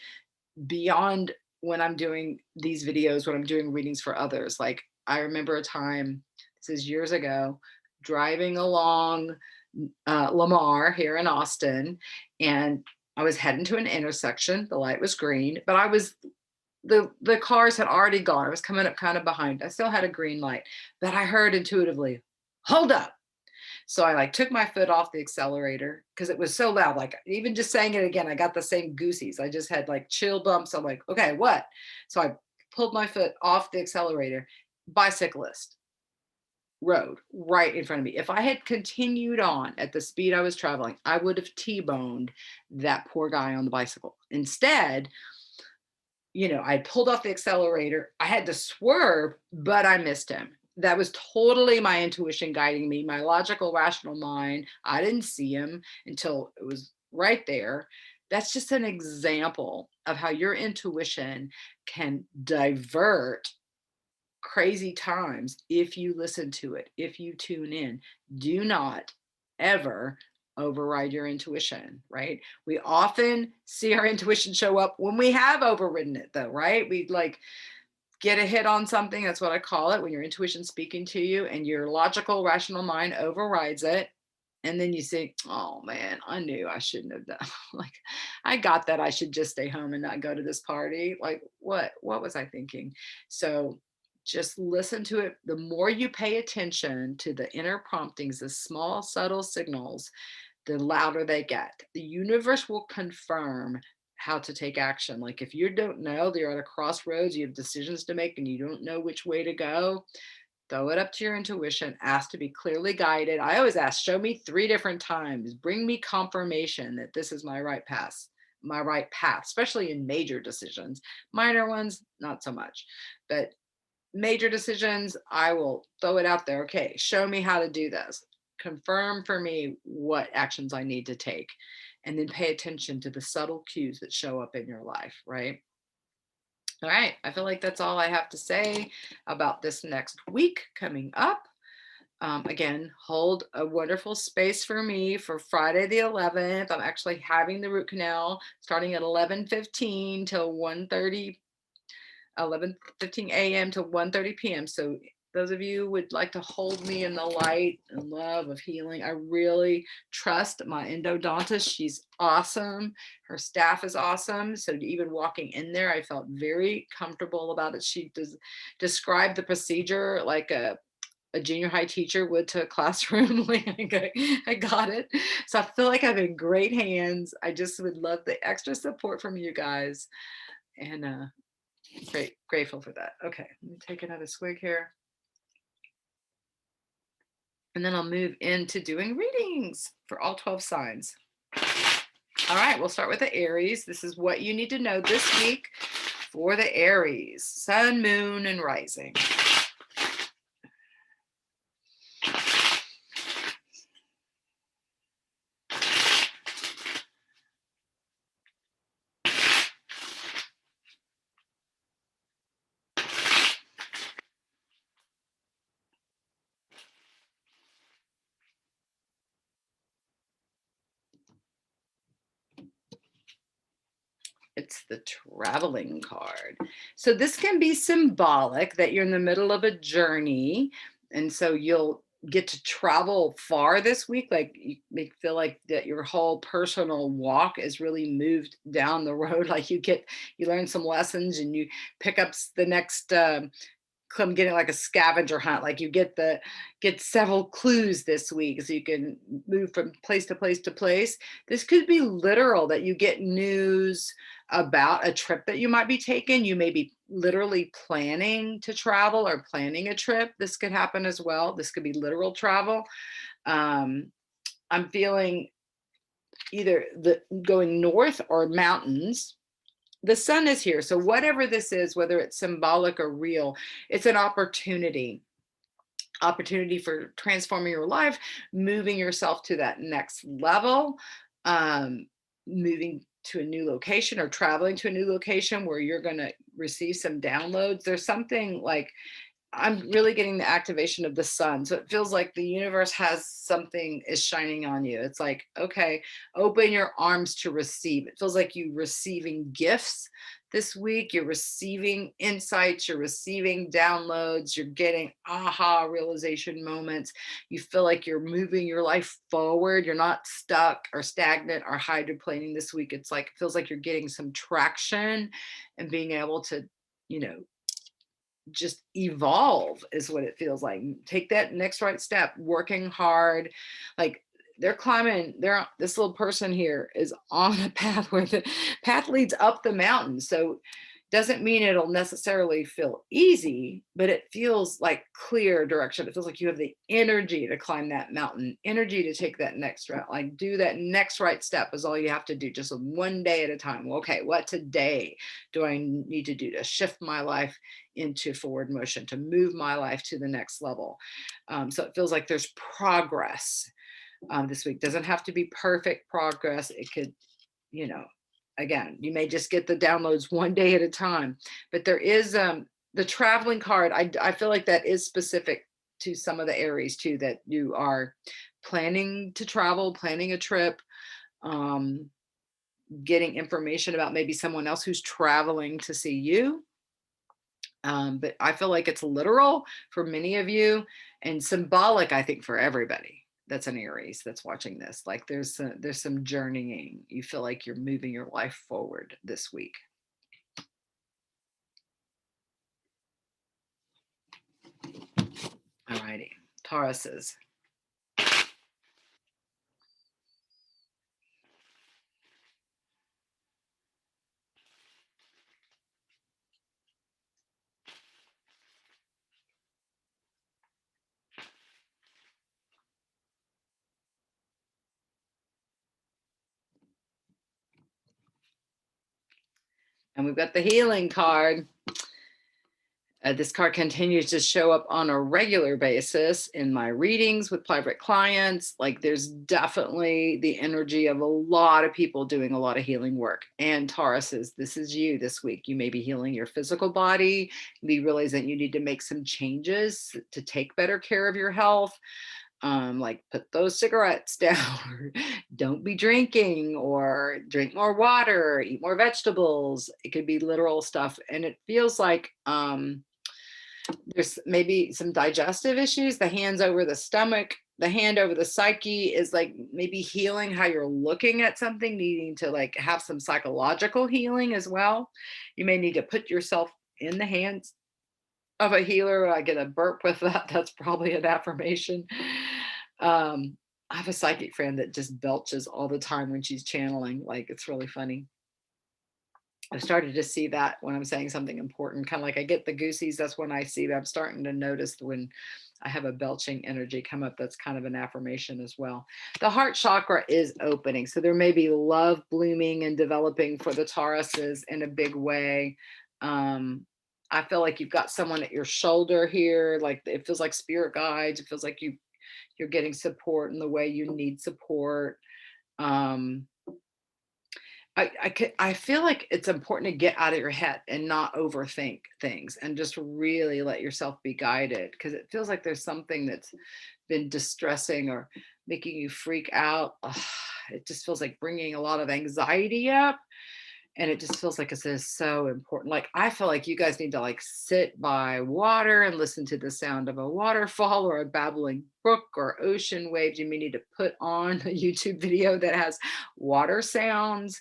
beyond when I'm doing these videos, when I'm doing readings for others. Like I remember a time, this is years ago, driving along Lamar here in Austin, and I was heading to an intersection. The light was green, but the cars had already gone. I was coming up kind of behind. I still had a green light, but I heard intuitively, hold up. So I like took my foot off the accelerator because it was so loud. Like even just saying it again, I got the same goosies. I just had like chill bumps. I'm like, okay, what? So I pulled my foot off the accelerator. Bicyclist road right in front of me. If I had continued on at the speed I was traveling, I would have T-boned that poor guy on the bicycle. Instead, I pulled off the accelerator. I had to swerve, but I missed him. That was totally my intuition guiding me, my logical, rational mind. I didn't see him until it was right there. That's just an example of how your intuition can divert crazy times if you listen to it, if you tune in. Do not ever override your intuition, right? We often see our intuition show up when we have overridden it, though, right? We like get a hit on something. That's what I call it, when your intuition's speaking to you and your logical, rational mind overrides it. And then you say, oh man, I knew I shouldn't have done. Like, I got that I should just stay home and not go to this party. Like, what was I thinking? So just listen to it. The more you pay attention to the inner promptings, the small, subtle signals, the louder they get. The universe will confirm how to take action. Like if you don't know, you're at a crossroads, you have decisions to make and you don't know which way to go, throw it up to your intuition, ask to be clearly guided. I always ask, show me 3 different times, bring me confirmation that this is my right path, especially in major decisions. Minor ones, not so much, but major decisions, I will throw it out there. Okay, show me how to do this. Confirm for me what actions I need to take. And then pay attention to the subtle cues that show up in your life, right? All right, I feel like that's all I have to say about this next week coming up. Again, hold a wonderful space for me for Friday the 11th. I'm actually having the root canal starting at 11:15 till 1:30 11:15 a.m. to 1:30 p.m. So those of you would like to hold me in the light and love of healing, I really trust my endodontist. She's awesome. Her staff is awesome. So even walking in there, I felt very comfortable about it. She described the procedure like a junior high teacher would to a classroom. Like I got it. So I feel like I'm in great hands. I just would love the extra support from you guys. And grateful for that. Okay, let me take another swig here. And then I'll move into doing readings for all 12 signs. All right, we'll start with the Aries. This is what you need to know this week for the Aries, sun, moon, and rising. It's the traveling card. So this can be symbolic that you're in the middle of a journey. And so you'll get to travel far this week. Like you may feel like that your whole personal walk is really moved down the road. Like you learn some lessons and you pick up the next, come getting like a scavenger hunt. Like you get several clues this week so you can move from place to place to place. This could be literal, that you get news about a trip that you might be taking. You may be literally planning to travel or planning a trip. This could happen as well. This could be literal travel. I'm feeling either going north or mountains. The sun is here. So whatever this is, whether it's symbolic or real, it's an opportunity for transforming your life, moving yourself to that next level, moving to a new location or traveling to a new location where you're going to receive some downloads. There's something like, I'm really getting the activation of the sun. So it feels like the universe has something is shining on you. It's like, okay, open your arms to receive. It feels like you receiving gifts this week. You're receiving insights, you're receiving downloads, you're getting aha realization moments. You feel like you're moving your life forward. You're not stuck or stagnant or hydroplaning this week. It's like, it feels like you're getting some traction and being able to, just evolve is what it feels like. Take that next right step, working hard. Like this little person here is on a path where the path leads up the mountain. So doesn't mean it'll necessarily feel easy, but it feels like clear direction. It feels like you have the energy to climb that mountain, energy to take that next route, like do that next right step is all you have to do, just one day at a time. Okay, what today do I need to do to shift my life into forward motion, to move my life to the next level? So it feels like there's progress this week. Doesn't have to be perfect progress. It could, again, you may just get the downloads one day at a time, but there is the traveling card. I feel like that is specific to some of the Aries too, that you are planning to travel, planning a trip, getting information about maybe someone else who's traveling to see you. But I feel like it's literal for many of you and symbolic, I think, for everybody that's an Aries that's watching this. Like there's some journeying. You feel like you're moving your life forward this week. All righty, Tauruses. And we've got the healing card. This card continues to show up on a regular basis in my readings with private clients. Like there's definitely the energy of a lot of people doing a lot of healing work. And Tauruses, this is you this week. You may be healing your physical body. You realize that you need to make some changes to take better care of your health. Like put those cigarettes down, don't be drinking, or drink more water, eat more vegetables. It could be literal stuff. And it feels like, There's maybe some digestive issues. The hands over the stomach, the hand over the psyche is like maybe healing how you're looking at something, needing to like have some psychological healing as well. You may need to put yourself in the hands of a healer. I get a burp with that. That's probably an affirmation. I have a psychic friend that just belches all the time when she's channeling. Like, it's really funny. I've started to see that when I'm saying something important, kind of like I get the goosies. That's when I see that. I'm starting to notice when I have a belching energy come up. That's kind of an affirmation as well. The heart chakra is opening. So there may be love blooming and developing for the Tauruses in a big way. I feel like you've got someone at your shoulder here. Like, it feels like spirit guides. It feels like you're getting support in the way you need support. I feel like it's important to get out of your head and not overthink things and just really let yourself be guided, because it feels like there's something that's been distressing or making you freak out. Ugh, it just feels like bringing a lot of anxiety up, and it just feels like this is so important. Like, I feel like you guys need to like sit by water and listen to the sound of a waterfall or a babbling brook or ocean waves. You may need to put on a YouTube video that has water sounds.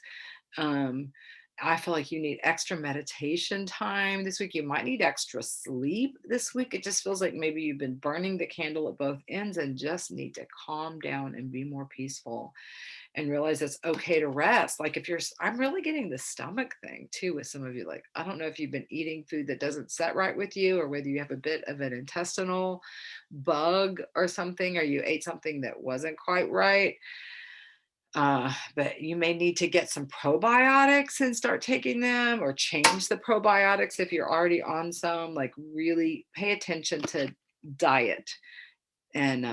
um, I feel like you need extra meditation time this week. You might need extra sleep this week. It just feels like maybe you've been burning the candle at both ends and just need to calm down and be more peaceful and realize it's okay to rest. Like, if I'm really getting the stomach thing too with some of you. Like, I don't know if you've been eating food that doesn't set right with you, or whether you have a bit of an intestinal bug or something, or you ate something that wasn't quite right. But you may need to get some probiotics and start taking them, or change the probiotics if you're already on some. Like, really pay attention to diet, and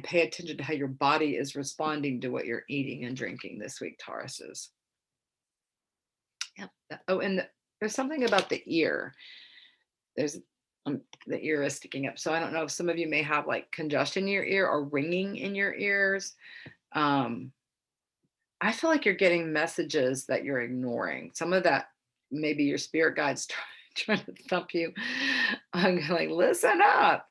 pay attention to how your body is responding to what you're eating and drinking this week, Tauruses. Yep. Oh, and there's something about the ear. There's the ear is sticking up. So I don't know if some of you may have like congestion in your ear or ringing in your ears. Um, I feel like you're getting messages that you're ignoring. Some of that, maybe your spirit guides trying to thump you. I'm like, listen up.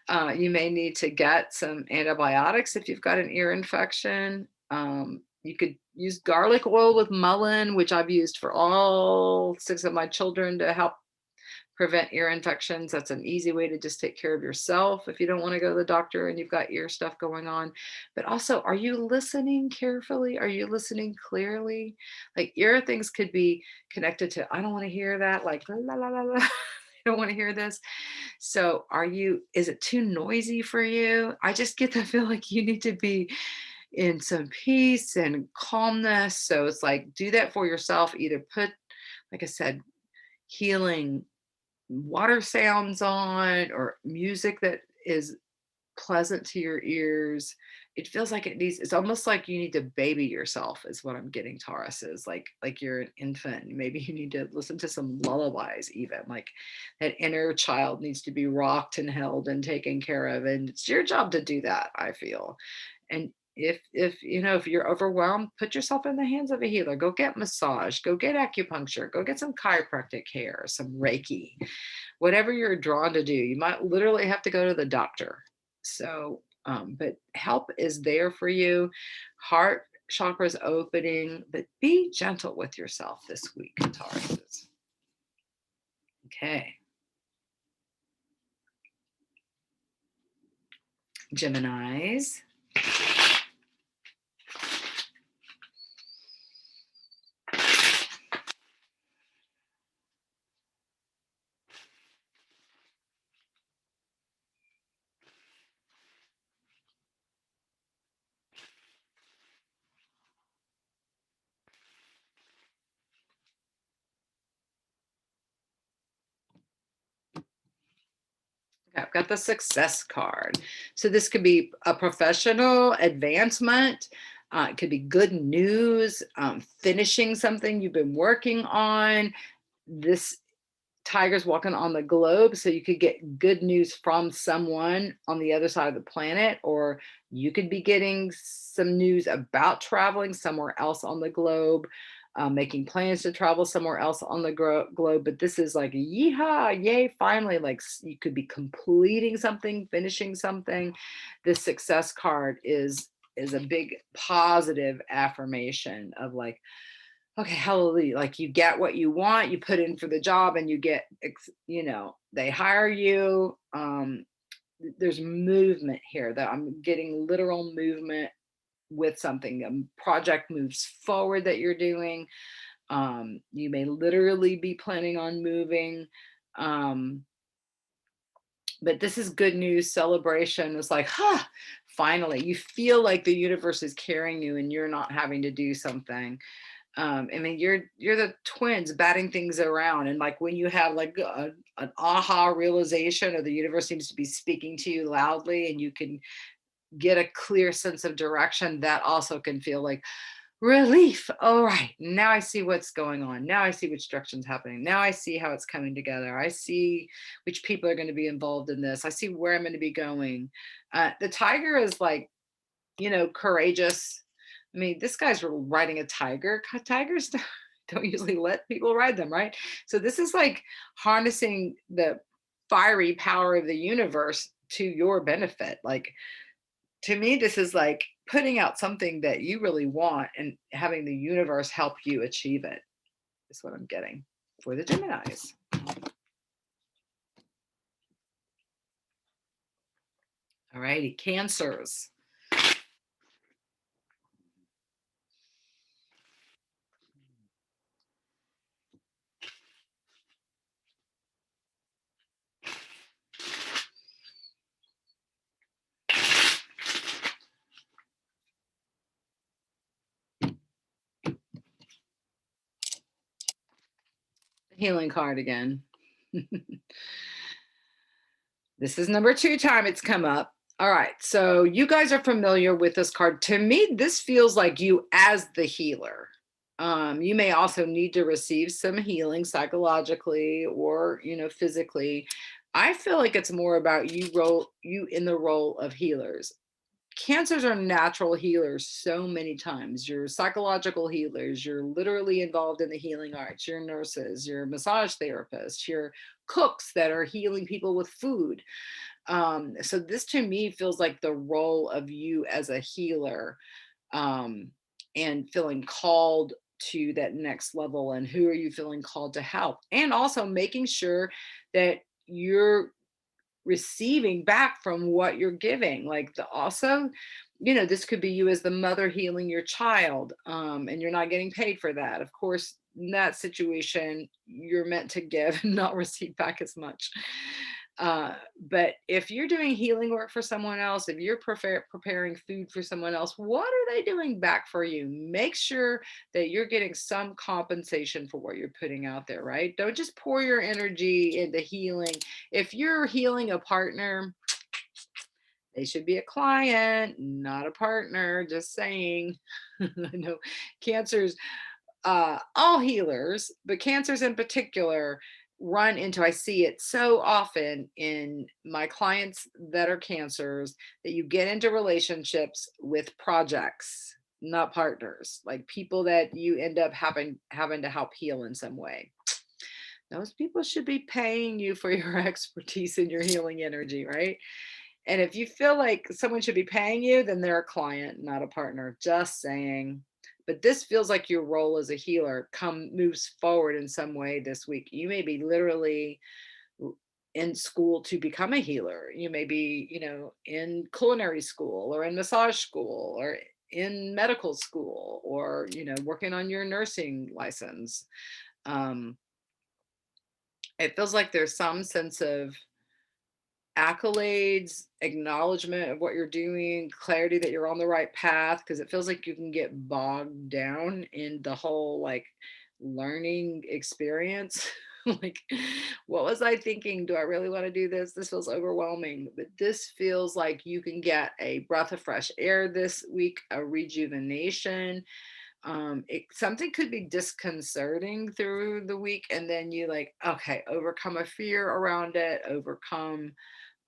You may need to get some antibiotics if you've got an ear infection. You could use garlic oil with mullein, which I've used for all 6 of my children to help prevent ear infections. That's an easy way to just take care of yourself if you don't want to go to the doctor and you've got ear stuff going on. But also, are you listening carefully? Are you listening clearly? Like, ear things could be connected to, I don't want to hear that, like la la la la. I don't want to hear this. So is it too noisy for you? I just get the feel like you need to be in some peace and calmness. So it's like, do that for yourself. Either put, like I said, healing water sounds on, or music that is pleasant to your ears. It feels like it's almost like you need to baby yourself, is what I'm getting, Taurus. Is like you're an infant. Maybe you need to listen to some lullabies, even like that inner child needs to be rocked and held and taken care of. And it's your job to do that, I feel. And if you're overwhelmed, put yourself in the hands of a healer. Go get massage, go get acupuncture, go get some chiropractic care, some Reiki, whatever you're drawn to do. You might literally have to go to the doctor. So, but help is there for you. Heart chakra's opening, but be gentle with yourself this week, Taurus. Okay. Geminis. I've got the success card. So this could be a professional advancement. It could be good news, finishing something you've been working on. This tiger's walking on the globe, so you could get good news from someone on the other side of the planet, or you could be getting some news about traveling somewhere else on the globe. making plans to travel somewhere else on the globe. But this is like, yeehaw, yay, finally, like you could be completing something, finishing something. This success card is a big positive affirmation of like, okay, hallelujah, like you get what you want, you put in for the job and you get, they hire you. There's movement here, that I'm getting literal movement with something. A project moves forward that you're doing. You may literally be planning on moving. Um, but this is good news, celebration. It's like, finally, you feel like the universe is carrying you and you're not having to do something. I mean, you're the twins batting things around, and like when you have like an aha realization, or the universe seems to be speaking to you loudly, and you can get a clear sense of direction, that also can feel like relief. All right, now I see what's going on. Now I see which direction's happening. Now I see how it's coming together. I see which people are going to be involved in this. I see where I'm going to be going. The tiger is like, courageous. I mean, this guy's riding a tiger. Tigers don't usually let people ride them, right? So this is like harnessing the fiery power of the universe to your benefit. Like, to me, this is like putting out something that you really want and having the universe help you achieve it, is what I'm getting for the Geminis. All righty, Cancers. Healing card again. This is number 2 time it's come up. All right, so you guys are familiar with this card. To me, this feels like you as the healer. You may also need to receive some healing psychologically or, physically. I feel like it's more about you in the role of healers. Cancers are natural healers so many times. You're psychological healers. You're literally involved in the healing arts. You're nurses. You're massage therapists. You're cooks that are healing people with food. So this to me feels like the role of you as a healer, um, and feeling called to that next level. And who are you feeling called to help? And also making sure that you're receiving back from what you're giving. Like also, this could be you as the mother healing your child, and you're not getting paid for that. Of course, in that situation, you're meant to give and not receive back as much. But if you're doing healing work for someone else, if you're preparing food for someone else, what are they doing back for you? Make sure that you're getting some compensation for what you're putting out there, right? Don't just pour your energy into healing. If you're healing a partner, they should be a client, not a partner. Just saying. I know cancers, all healers, but cancers in particular run into, I see it so often in my clients that are cancers, that you get into relationships with projects, not partners, like people that you end up having to help heal in some way. Those people should be paying you for your expertise and your healing energy, right? And if you feel like someone should be paying you, then they're a client, not a partner. Just saying. But this feels like your role as a healer moves forward in some way this week. You may be literally in school to become a healer. You may be, in culinary school or in massage school or in medical school, or, working on your nursing license. Um, it feels like there's some sense of accolades, acknowledgement of what you're doing, clarity that you're on the right path, because it feels like you can get bogged down in the whole like learning experience. Like, what was I thinking? Do I really want to do this? This feels overwhelming. But this feels like you can get a breath of fresh air this week, a rejuvenation. Something could be disconcerting through the week, and then you like, okay, overcome a fear around it, overcome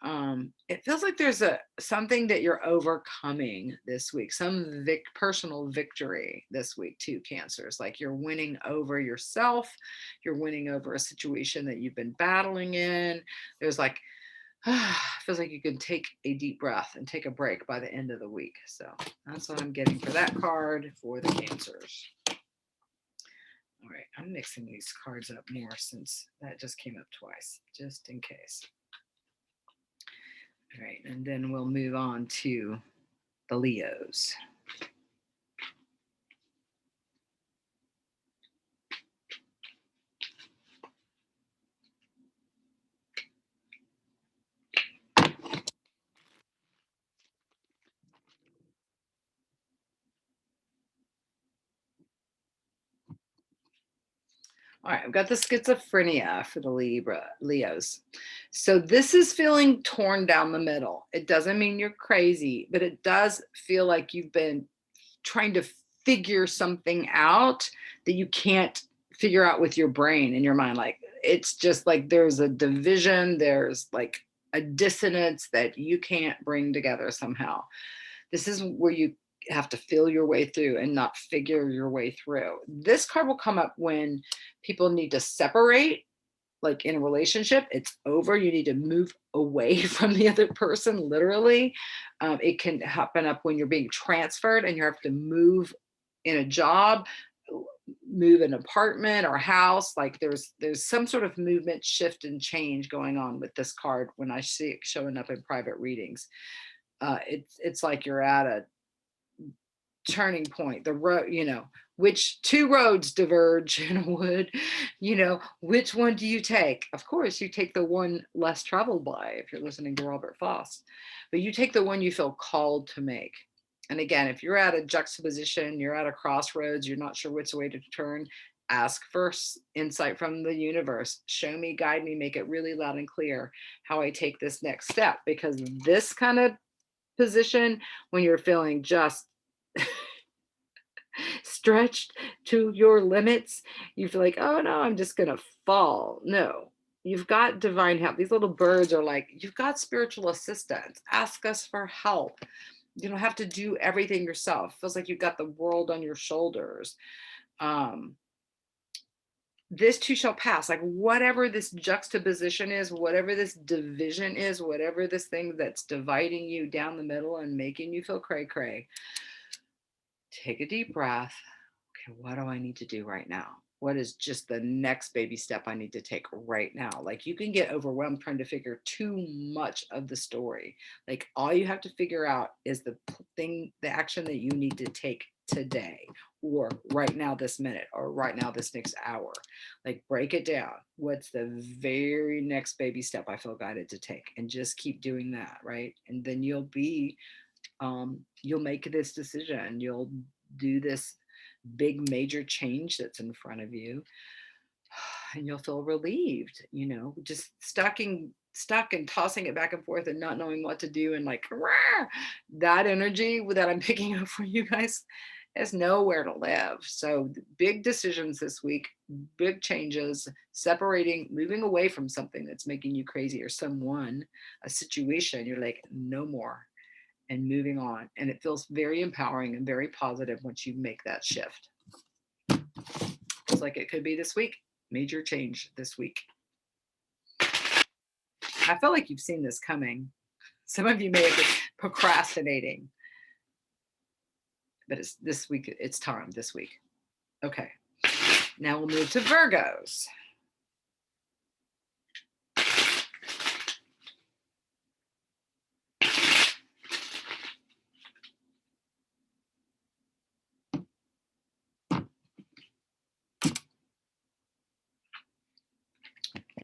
It feels like there's something that you're overcoming this week, some personal victory this week too, Cancers. Like you're winning over yourself, you're winning over a situation that you've been battling in. There's like, feels like you can take a deep breath and take a break by the end of the week. So that's what I'm getting for that card for the Cancers. All right, I'm mixing these cards up more since that just came up twice, just in case. All right, and then we'll move on to the Leos. All right, I've got the schizophrenia for the Leos. So this is feeling torn down the middle. It doesn't mean you're crazy, but it does feel like you've been trying to figure something out that you can't figure out with your brain and your mind. Like it's just like there's a division, there's like a dissonance that you can't bring together somehow. This is where you have to feel your way through and not figure your way through. This card will come up when people need to separate, like in a relationship, it's over. You need to move away from the other person, literally. It can happen up when you're being transferred and you have to move in a job, move an apartment or house. Like there's some sort of movement, shift, and change going on with this card when I see it showing up in private readings. It's like you're at a turning point, the road, which two roads diverge in a wood, which one do you take? Of course, you take the one less traveled by if you're listening to Robert Frost, but you take the one you feel called to make. And again, if you're at a juxtaposition, you're at a crossroads, you're not sure which way to turn, ask for insight from the universe. Show me, guide me, make it really loud and clear how I take this next step. Because this kind of position, when you're feeling just stretched to your limits, you feel like, oh no, I'm just gonna fall. No, you've got divine help. These little birds are like, you've got spiritual assistance. Ask us for help. You don't have to do everything yourself. It feels like you've got the world on your shoulders. This too shall pass. Like whatever this juxtaposition is, whatever this division is, whatever this thing that's dividing you down the middle and making you feel cray cray, take a deep breath. Okay, what do I need to do right now? What is just the next baby step I need to take right now? Like you can get overwhelmed trying to figure too much of the story. Like all you have to figure out is the action that you need to take today, or right now, this minute, or right now, this next hour. Like break it down. What's the very next baby step I feel guided to take? And just keep doing that, right? And then you'll make this decision. You'll do this big major change that's in front of you, and you'll feel relieved, just stuck and tossing it back and forth and not knowing what to do, and like that energy that I'm picking up for you guys has nowhere to live. So big decisions this week, big changes, separating, moving away from something that's making you crazy, or a situation you're like, no more, and moving on. And it feels very empowering and very positive once you make that shift. Feels like it could be this week. Major change this week. I feel like you've seen this coming. Some of you may have been procrastinating, but it's this week. It's time this week. Okay. Now we'll move to Virgos.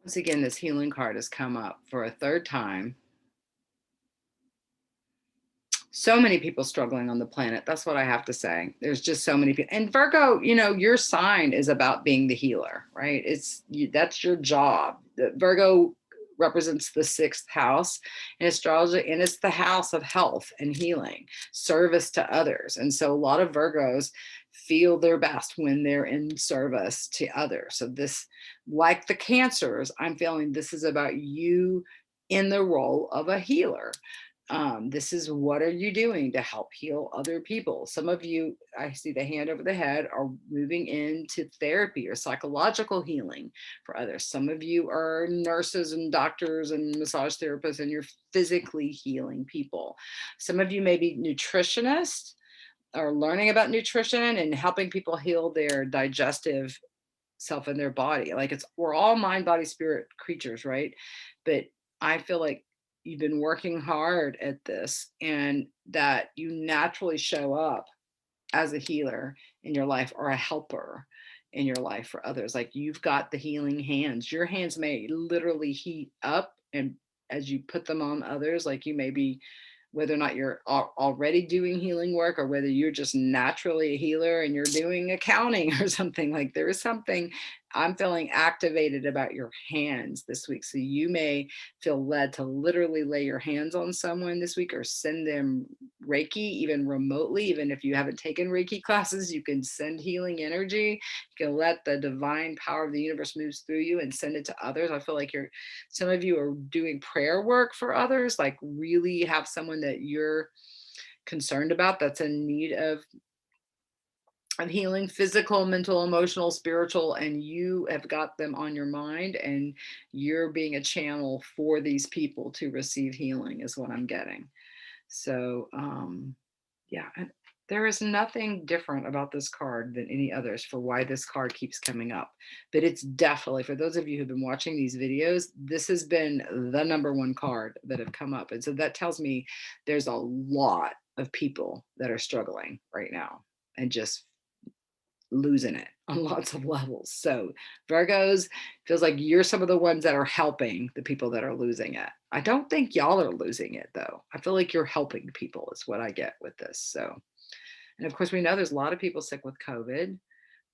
Once again, this healing card has come up for a third time. So many people struggling on the planet. That's what I have to say. There's just so many people. And Virgo, your sign is about being the healer, right? That's your job. Virgo represents the 6th house in astrology, and it's the house of health and healing, service to others. And so a lot of Virgos feel their best when they're in service to others. So this, like the Cancers, I'm feeling this is about you in the role of a healer. This is, what are you doing to help heal other people? Some of you, I see the hand over the head, are moving into therapy or psychological healing for others. Some of you are nurses and doctors and massage therapists, and you're physically healing people. Some of you may be nutritionists or learning about nutrition and helping people heal their digestive self in their body. Like, we're all mind, body, spirit creatures, right? But I feel like you've been working hard at this, and that you naturally show up as a healer in your life, or a helper in your life for others. Like, you've got the healing hands. Your hands may literally heat up, and as you put them on others, like, you may be, whether or not you're already doing healing work, or whether you're just naturally a healer and you're doing accounting or something, like, there is something I'm feeling activated about your hands this week. So you may feel led to literally lay your hands on someone this week, or send them Reiki, even remotely. Even if you haven't taken Reiki classes, you can send healing energy. You can let the divine power of the universe move through you and send it to others. I feel like some of you are doing prayer work for others, like really have someone that you're concerned about that's in need of healing, physical, mental, emotional, spiritual, and you have got them on your mind, and you're being a channel for these people to receive healing, is what I'm getting. So yeah, there is nothing different about this card than any others for why this card keeps coming up. But it's definitely, for those of you who've been watching these videos, this has been the #1 card that have come up. And so that tells me there's a lot of people that are struggling right now and just losing it on lots of levels. So Virgos, feels like you're some of the ones that are helping the people that are losing it. I don't think y'all are losing it though. I feel like you're helping people is what I get with this. So, and of course we know there's a lot of people sick with COVID,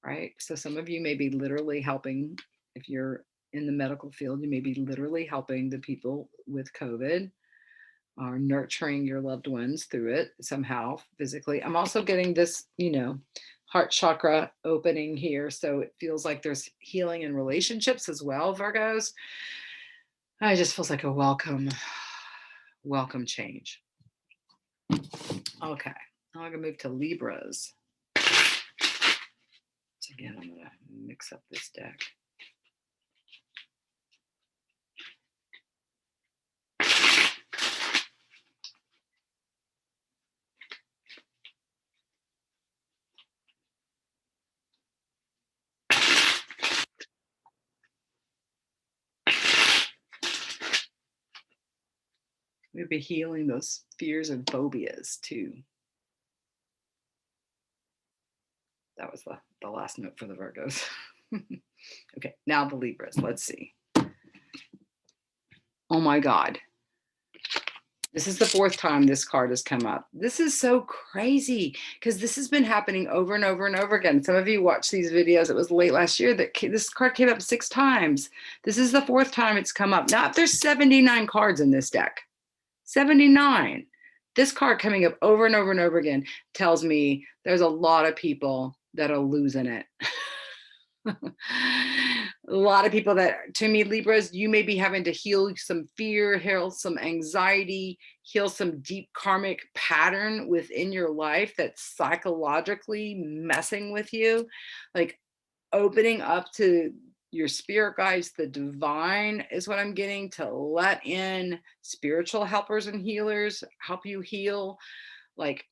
right? So some of you may be literally helping. If you're in the medical field, you may be literally helping the people with COVID, or nurturing your loved ones through it somehow physically. I'm also getting this, heart chakra opening here. So it feels like there's healing in relationships as well, Virgos. It just feels like a welcome change. Okay, now I'm gonna move to Libras. So again, I'm gonna mix up this deck. We'll be healing those fears and phobias too. That was the last note for the Virgos. Okay, now the Libras. Let's see. Oh my God. This is the 4th time this card has come up. This is so crazy because this has been happening over and over and over again. Some of you watch these videos. It was late last year that this card came up 6 times. This is the 4th time it's come up. Now, if there's 79 cards in this deck, 79, this card coming up over and over and over again tells me there's a lot of people that are losing it. A lot of people that, to me, Libras, you may be having to heal some fear, heal some anxiety, heal some deep karmic pattern within your life that's psychologically messing with you. Like, opening up to your spirit guides, the divine is what I'm getting, to let in spiritual helpers and healers help you heal. Like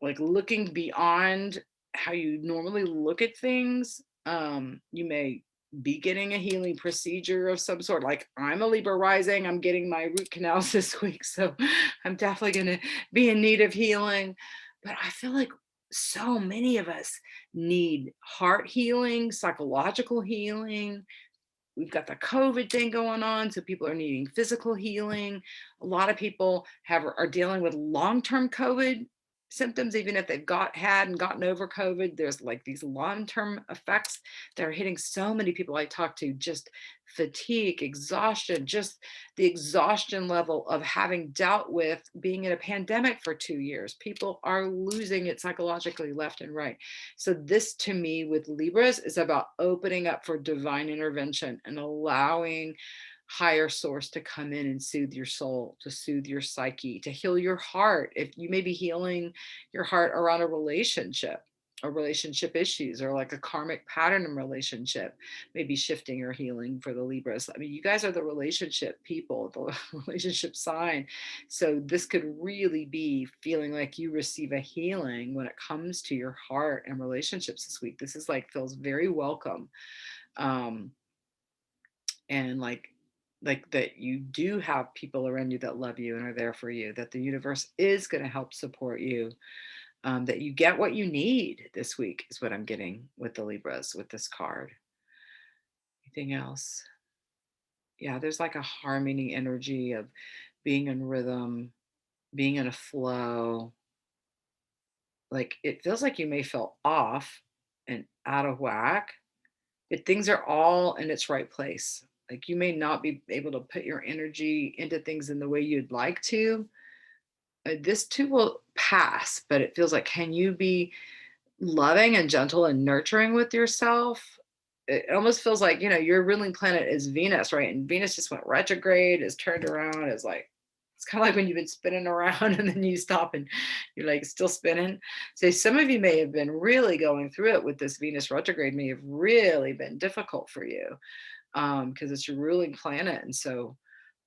looking beyond how you normally look at things. You may be getting a healing procedure of some sort. Like, I'm a Libra rising, I'm getting my root canals this week, so I'm definitely going to be in need of healing. But I feel like so many of us need heart healing, psychological healing. We've got the COVID thing going on, so people are needing physical healing. A lot of people are dealing with long-term COVID symptoms, even if they've had and gotten over COVID. There's like these long-term effects that are hitting so many people I talk to, just fatigue, exhaustion, just the exhaustion level of having dealt with being in a pandemic for 2 years. People are losing it psychologically left and right. So this, to me, with Libras, is about opening up for divine intervention and allowing higher source to come in and soothe your soul, to soothe your psyche, to heal your heart. If you may be healing your heart around a relationship or relationship issues, or like a karmic pattern in relationship, maybe shifting or healing for the Libras. I mean, you guys are the relationship people, the relationship sign. So this could really be feeling like you receive a healing when it comes to your heart and relationships this week. This is like, feels very welcome. And like that you do have people around you that love you and are there for you, that the universe is going to help support you, that you get what you need this week is what I'm getting with the Libras with this card. Anything else? Yeah, there's like a harmony energy of being in rhythm, being in a flow. Like it feels like you may feel off and out of whack, but things are all in its right place. Like you may not be able to put your energy into things in the way you'd like to. This too will pass, but it feels like, can you be loving and gentle and nurturing with yourself? It almost feels like, your ruling planet is Venus, right? And Venus just went retrograde, is turned around, is like, it's kind of like when you've been spinning around and then you stop and you're like still spinning. So some of you may have been really going through it with this Venus retrograde, may have really been difficult for you because it's your ruling planet. And so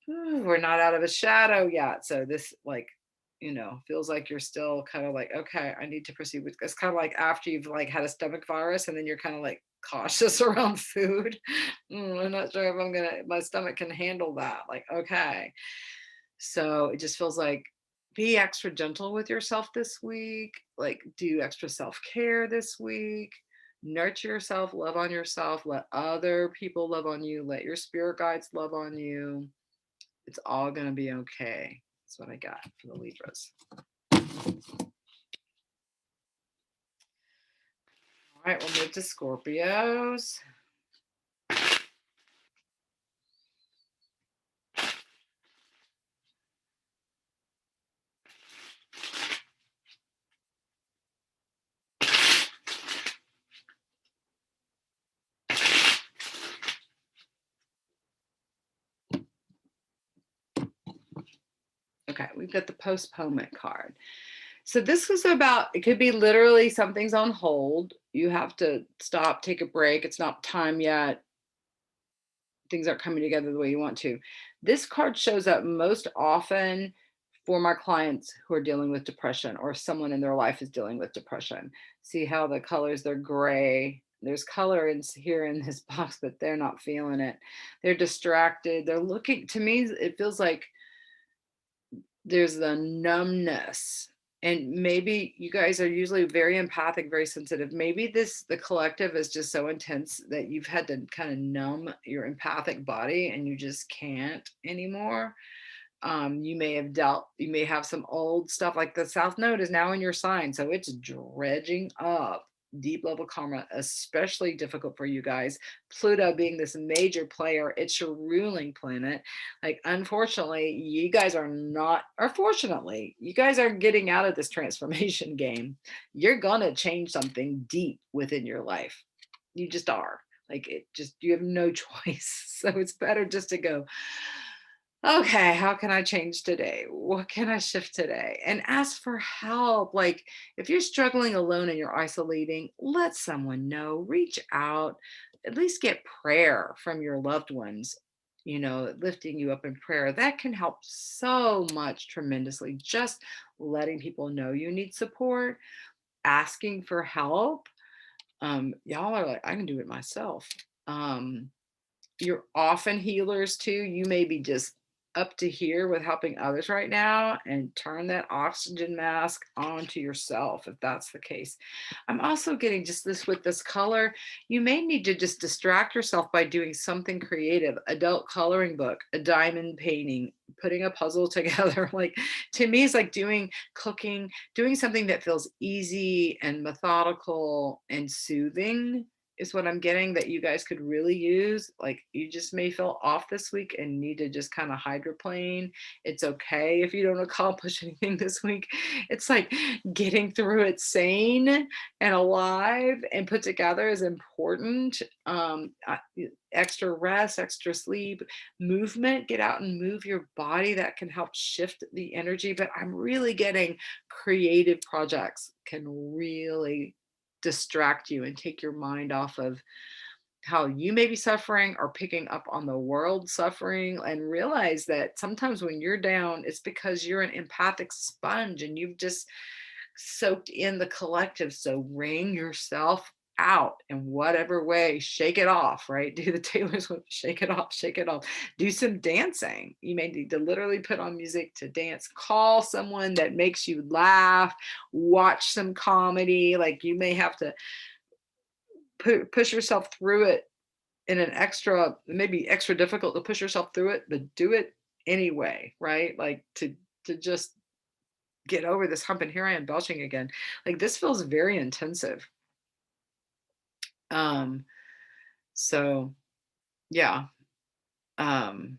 we're not out of a shadow yet. So this feels like you're still kind of like, okay, I need to proceed with, it's kind of like after you've like had a stomach virus and then you're kind of like cautious around food. I'm not sure if my stomach can handle that. Like, okay. So it just feels like be extra gentle with yourself this week, like do extra self-care this week, nurture yourself, love on yourself, let other people love on you, let your spirit guides love on you. It's all going to be okay. That's what I got for the Libras. All right, we'll move to Scorpios. Okay, we've got the postponement card. So this was about, it could be literally something's on hold. You have to stop, take a break. It's not time yet. Things aren't coming together the way you want to. This card shows up most often for my clients who are dealing with depression, or someone in their life is dealing with depression. See how the colors, they're gray. There's color here in this box, but they're not feeling it. They're distracted. They're looking, to me, it feels like there's the numbness. And maybe you guys are usually very empathic, very sensitive. Maybe the collective is just so intense that you've had to kind of numb your empathic body and you just can't anymore. You may have some old stuff, like the South Node is now in your sign. So it's dredging up deep level karma, especially difficult for you guys. Pluto being this major player, it's your ruling planet. Like, unfortunately, you guys are not, or fortunately, you guys are getting out of this transformation game. You're gonna change something deep within your life. You just are. Like, you have no choice. So it's better just to go, okay, how can I change today? What can I shift today? And ask for help. Like, if you're struggling alone and you're isolating, let someone know, reach out, at least get prayer from your loved ones, lifting you up in prayer. That can help so much tremendously. Just letting people know you need support, asking for help. Y'all are like, I can do it myself. You're often healers too. You may be just up to here with helping others right now, and turn that oxygen mask onto yourself if that's the case. I'm also getting just this with this color. You may need to just distract yourself by doing something creative, adult coloring book, a diamond painting, putting a puzzle together. Like, to me, it's like cooking, doing something that feels easy and methodical and soothing. is what I'm getting that you guys could really use. Like, you just may feel off this week and need to just kind of hydroplane. It's okay if you don't accomplish anything this week. It's like getting through it sane and alive and put together is important. Extra rest, extra sleep, movement, get out and move your body. That can help shift the energy. But I'm really getting creative projects can really distract you and take your mind off of how you may be suffering or picking up on the world suffering, and realize that sometimes when you're down, it's because you're an empathic sponge and you've just soaked in the collective. So wring yourself out in whatever way, shake it off, right? Do the Taylor Swift, shake it off, shake it off. Do some dancing. You may need to literally put on music to dance. Call someone that makes you laugh, watch some comedy. Like, you may have to push yourself through it in an extra, maybe extra difficult to push yourself through it, but do it anyway, right? Like, to just get over this hump. And here I am belching again. Like, this feels very intensive. So yeah. And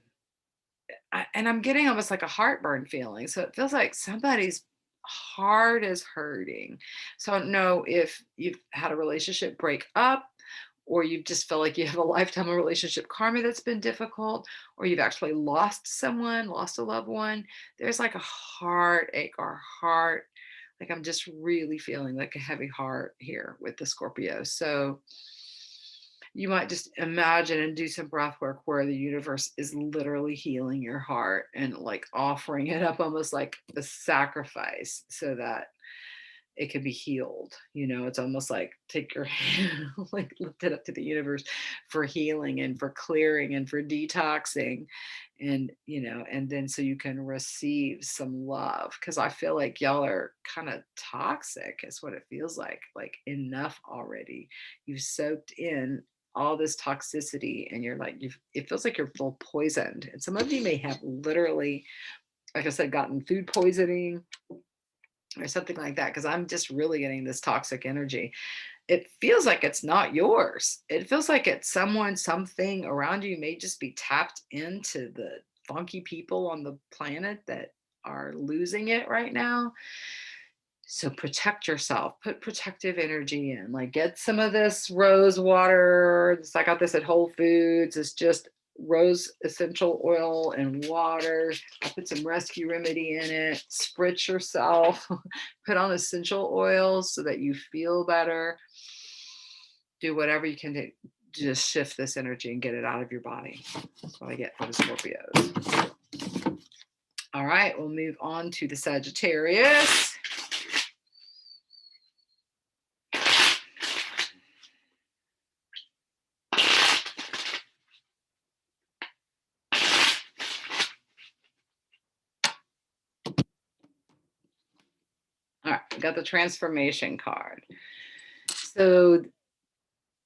I'm getting almost like a heartburn feeling. So it feels like somebody's heart is hurting. So I don't know if you've had a relationship break up, or you just feel like you have a lifetime of relationship karma that's been difficult, or you've actually lost someone, lost a loved one. There's like a heartache or heart. Like, I'm just really feeling like a heavy heart here with the Scorpio. So you might just imagine and do some breath work where the universe is literally healing your heart and like offering it up almost like a sacrifice so that it can be healed. It's almost like take your hand, like lift it up to the universe for healing and for clearing and for detoxing. And, and then so you can receive some love. Cause I feel like y'all are kind of toxic, is what it feels like enough already. You've soaked in all this toxicity and you're like, it feels like you're full poisoned. And some of you may have literally, like I said, gotten food poisoning or something like that, because I'm just really getting this toxic energy. It feels like it's not yours. It feels like it's someone, something around you may just be tapped into the funky people on the planet that are losing it right now. So protect yourself, put protective energy in, like get some of this rose water. I got this at Whole Foods. It's just rose essential oil and water. I put some rescue remedy in it. Spritz yourself, put on essential oils so that you feel better. Do whatever you can to just shift this energy and get it out of your body. That's what I get for the Scorpios. All right, we'll move on to the Sagittarius. All right, we got the transformation card. So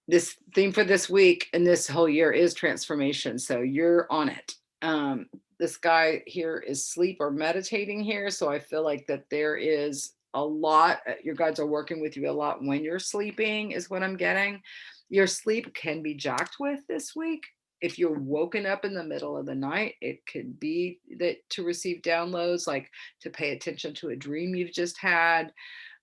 this theme for this week and this whole year is transformation. So you're on it. This guy here is sleep or meditating here. So I feel like that there is a lot, your guides are working with you a lot when you're sleeping, is what I'm getting. Your sleep can be jacked with this week. If you're woken up in the middle of the night, it could be that to receive downloads, like to pay attention to a dream you've just had.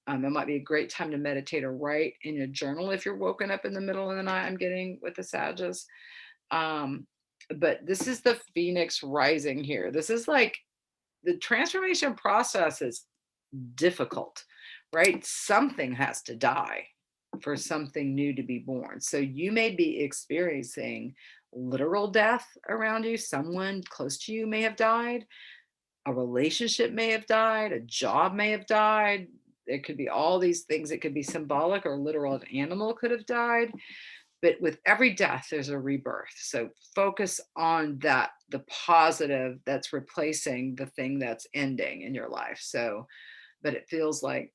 It might be a great time to meditate or write in a journal if you're woken up in the middle of the night. I'm getting with the Sagittarius. But this is the Phoenix rising here. This is like the transformation process is difficult, right? Something has to die for something new to be born. So you may be experiencing literal death around you. Someone close to you may have died. A relationship may have died. A job may have died. It could be all these things. It could be symbolic or literal. An animal could have died. But with every death, there's a rebirth. So focus on that, the positive that's replacing the thing that's ending in your life. So, but it feels like,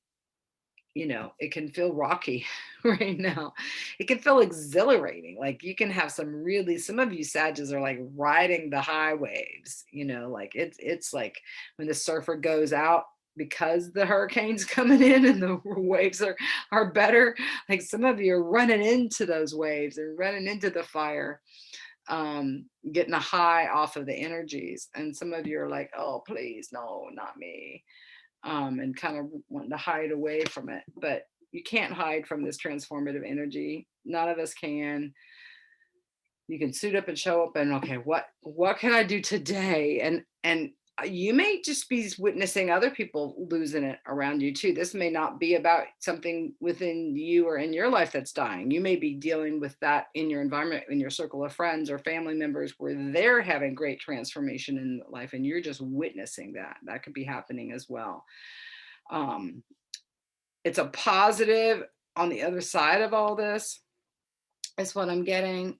it can feel rocky right now. It can feel exhilarating. Like you can have some of you Sagittarius are like riding the high waves, like it's like when the surfer goes out because the hurricane's coming in and the waves are better. Like some of you are running into those waves and running into the fire, getting a high off of the energies. And some of you are like, oh, please, no, not me. And kind of wanting to hide away from it. But you can't hide from this transformative energy. None of us can. You can suit up and show up and, okay, what can I do today? And you may just be witnessing other people losing it around you too. This may not be about something within you or in your life that's dying. You may be dealing with that in your environment, in your circle of friends or family members, where they're having great transformation in life and you're just witnessing that. That could be happening as well. It's a positive on the other side of all this, is what I'm getting.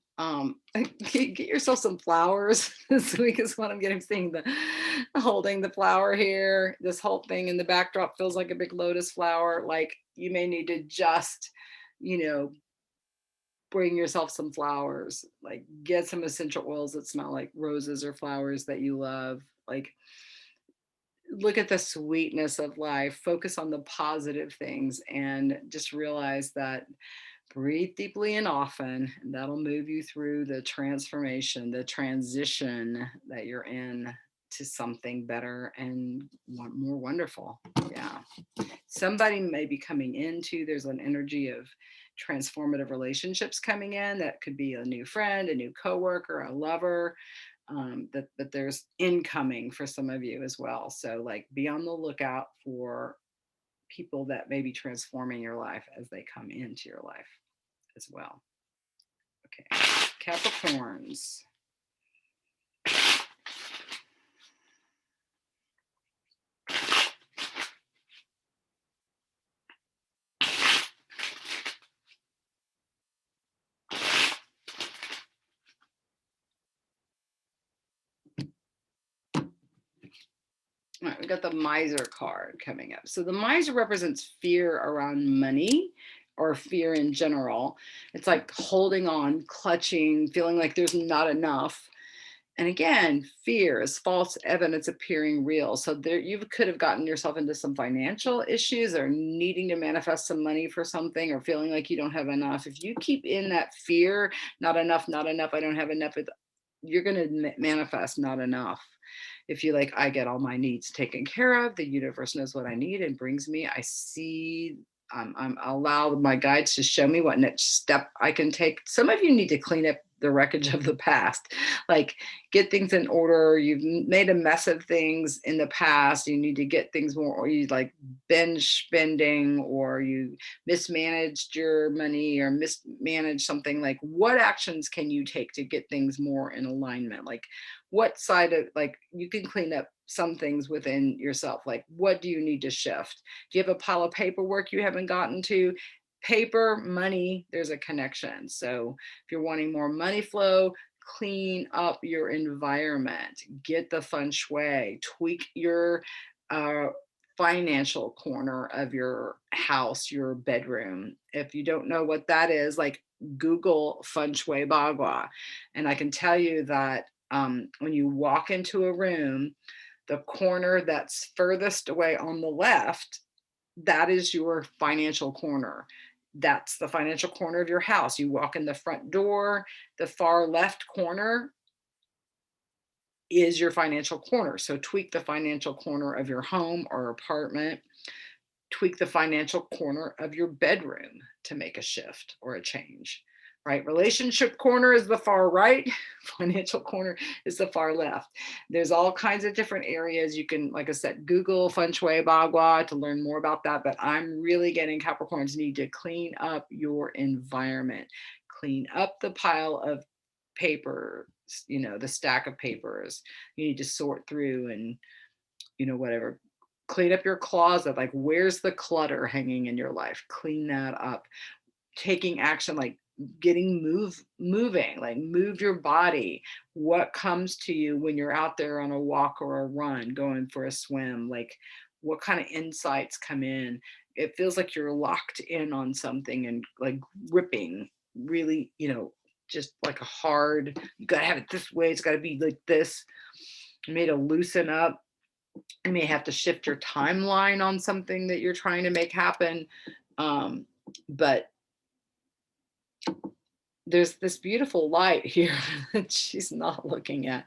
Get yourself some flowers this week is what I'm getting. Seeing the holding the flower here. This whole thing in the backdrop feels like a big lotus flower. Like you may need to just, bring yourself some flowers. Like get some essential oils that smell like roses or flowers that you love. Like look at the sweetness of life. Focus on the positive things and just realize that. Breathe deeply and often, and that'll move you through the transformation, the transition that you're in to something better and more wonderful. Yeah. Somebody may be coming into, there's an energy of transformative relationships coming in. That could be a new friend, a new coworker, a lover. That there's incoming for some of you as well. So like be on the lookout for people that may be transforming your life as they come into your life as well. Okay, Capricorns. All right, we got the Miser card coming up. So the Miser represents fear around money or fear in general. It's like holding on, clutching, feeling like there's not enough. And again, fear is false evidence appearing real. So there, you could have gotten yourself into some financial issues or needing to manifest some money for something or feeling like you don't have enough. If you keep in that fear, not enough, I don't have enough, you're going to manifest not enough. If you like, I get all my needs taken care of, the universe knows what I need and brings me, I see, I allow my guides to show me what next step I can take. Some of you need to clean up the wreckage of the past, like get things in order. You've made a mess of things in the past. You need to get things more, or you like binge spending, or you mismanaged your money or mismanaged something. Like what actions can you take to get things more in alignment? Like what side of, like you can clean up some things within yourself. Like what do you need to shift? Do you have a pile of paperwork you haven't gotten to? Paper, money, there's a connection. So if you're wanting more money flow, clean up your environment, get the feng shui, tweak your financial corner of your house, your bedroom. If you don't know what that is, like Google feng shui bagua. And I can tell you that when you walk into a room, the corner that's furthest away on the left, that is your financial corner. That's the financial corner of your house. You walk in the front door, the far left corner is your financial corner. So tweak the financial corner of your home or apartment. Tweak the financial corner of your bedroom to make a shift or a change, right? Relationship corner is the far right. Financial corner is the far left. There's all kinds of different areas. You can, like I said, Google feng shui bagua to learn more about that. But I'm really getting Capricorns need to clean up your environment, clean up the pile of paper, the stack of papers. You need to sort through and, whatever. Clean up your closet. Like, where's the clutter hanging in your life? Clean that up. Taking action, like getting moving, like move your body. What comes to you when you're out there on a walk or a run, going for a swim? Like, what kind of insights come in? It feels like you're locked in on something and like gripping, really, just like a hard, you got to have it this way. It's got to be like this. You made to loosen up. You may have to shift your timeline on something that you're trying to make happen. But there's this beautiful light here that she's not looking at.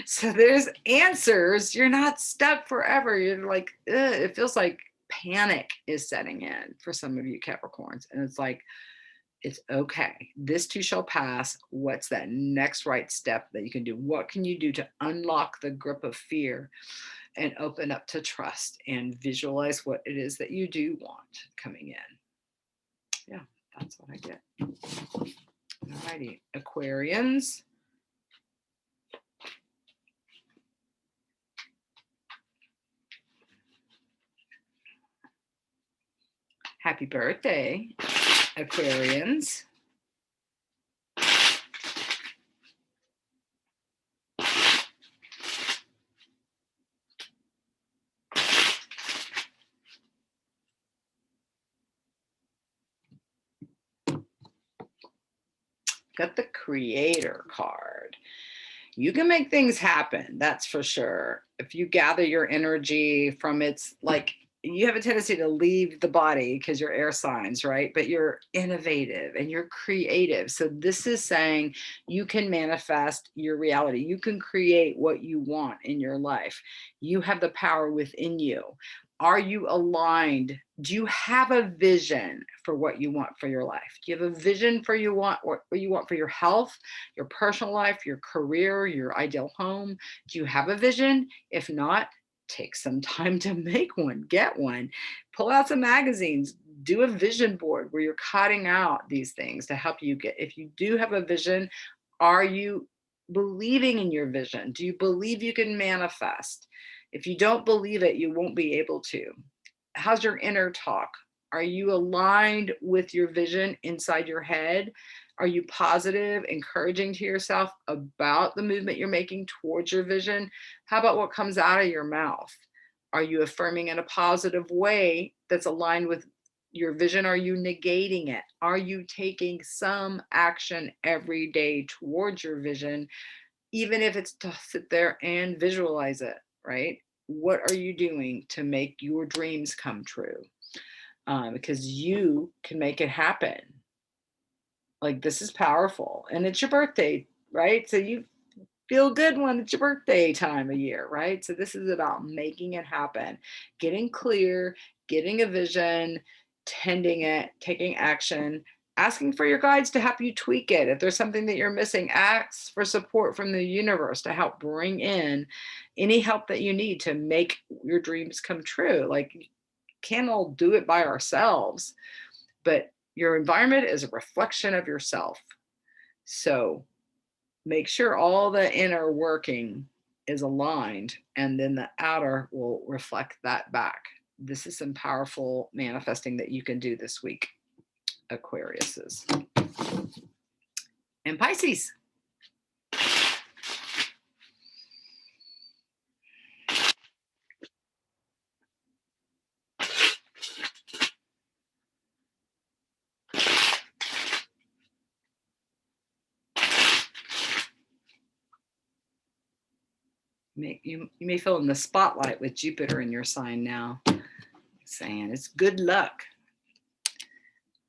So there's answers. You're not stuck forever. You're like, ugh, it feels like panic is setting in for some of you Capricorns. And it's like, it's okay. This too shall pass. What's that next right step that you can do? What can you do to unlock the grip of fear and open up to trust and visualize what it is that you do want coming in? Yeah, that's what I get. Alrighty, Aquarians. Happy birthday, Aquarians. Got the Creator card. You can make things happen, that's for sure. If you gather your energy from its, like, you have a tendency to leave the body because you're air signs, right? But you're innovative and you're creative. So this is saying you can manifest your reality. You can create what you want in your life. You have the power within you. Are you aligned? Do you have a vision for what you want for your life? Do you have a vision for what you want for your health, your personal life, your career, your ideal home? Do you have a vision? If not, take some time to make one, get one, pull out some magazines, do a vision board where you're cutting out these things to help you get, if you do have a vision, are you believing in your vision? Do you believe you can manifest? If you don't believe it, you won't be able to. How's your inner talk? Are you aligned with your vision inside your head? Are you positive, encouraging to yourself about the movement you're making towards your vision? How about what comes out of your mouth? Are you affirming in a positive way that's aligned with your vision? Are you negating it? Are you taking some action every day towards your vision, even if it's to sit there and visualize it, right? What are you doing to make your dreams come true? Because you can make it happen. Like, this is powerful. And it's your birthday, right? So you feel good when it's your birthday time of year, right? So this is about making it happen, getting clear, getting a vision, tending it, taking action, asking for your guides to help you tweak it. If there's something that you're missing, ask for support from the universe to help bring in any help that you need to make your dreams come true. Like, can't all do it by ourselves, but your environment is a reflection of yourself. So make sure all the inner working is aligned, and then the outer will reflect that back. This is some powerful manifesting that you can do this week, Aquariuses. And Pisces. You may feel in the spotlight with Jupiter in your sign now, saying it's good luck.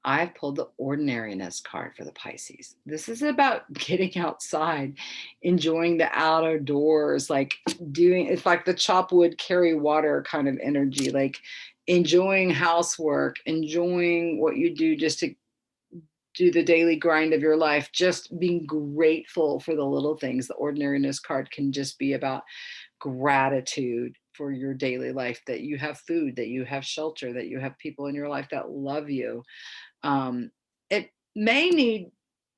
I've pulled the ordinariness card for the Pisces. This is about getting outside, enjoying the outdoors, like doing, it's like the chop wood, carry water kind of energy, like enjoying housework, enjoying what you do just to do the daily grind of your life, just being grateful for the little things. The ordinariness card can just be about gratitude for your daily life, that you have food, that you have shelter, that you have people in your life that love you. It may need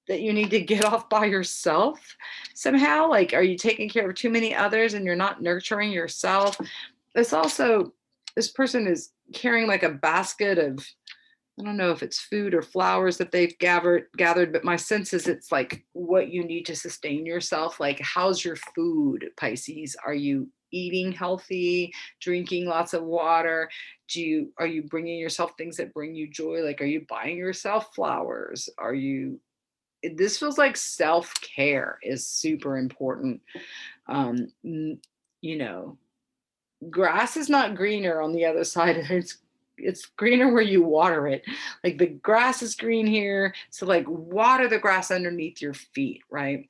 that you need to get off by yourself somehow. Like, are you taking care of too many others and you're not nurturing yourself? It's also, this person is carrying like a basket of, I don't know if it's food or flowers that they've gathered, but my sense is it's like what you need to sustain yourself. Like, how's your food, Pisces? Are you eating healthy, drinking lots of water? Are you bringing yourself things that bring you joy? Like, are you buying yourself flowers? This feels like self-care is super important. You know, grass is not greener on the other side. It's greener where you water it. Like the grass is green here, so like water the grass underneath your feet, right?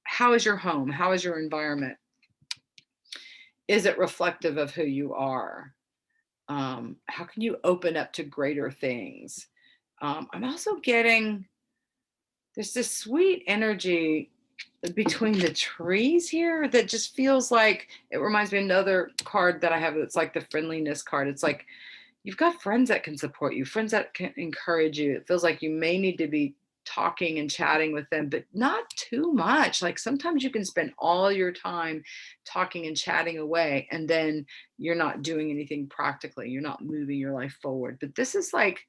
How is your home? How is your environment? Is it reflective of who you are? How can you open up to greater things? I'm also getting, there's this sweet energy between the trees here that just feels like, it reminds me of another card that I have that's like the friendliness card. It's like you've got friends that can support you, friends that can encourage you. It feels like you may need to be talking and chatting with them, but not too much. Like sometimes you can spend all your time talking and chatting away, and then you're not doing anything practically. You're not moving your life forward. But this is like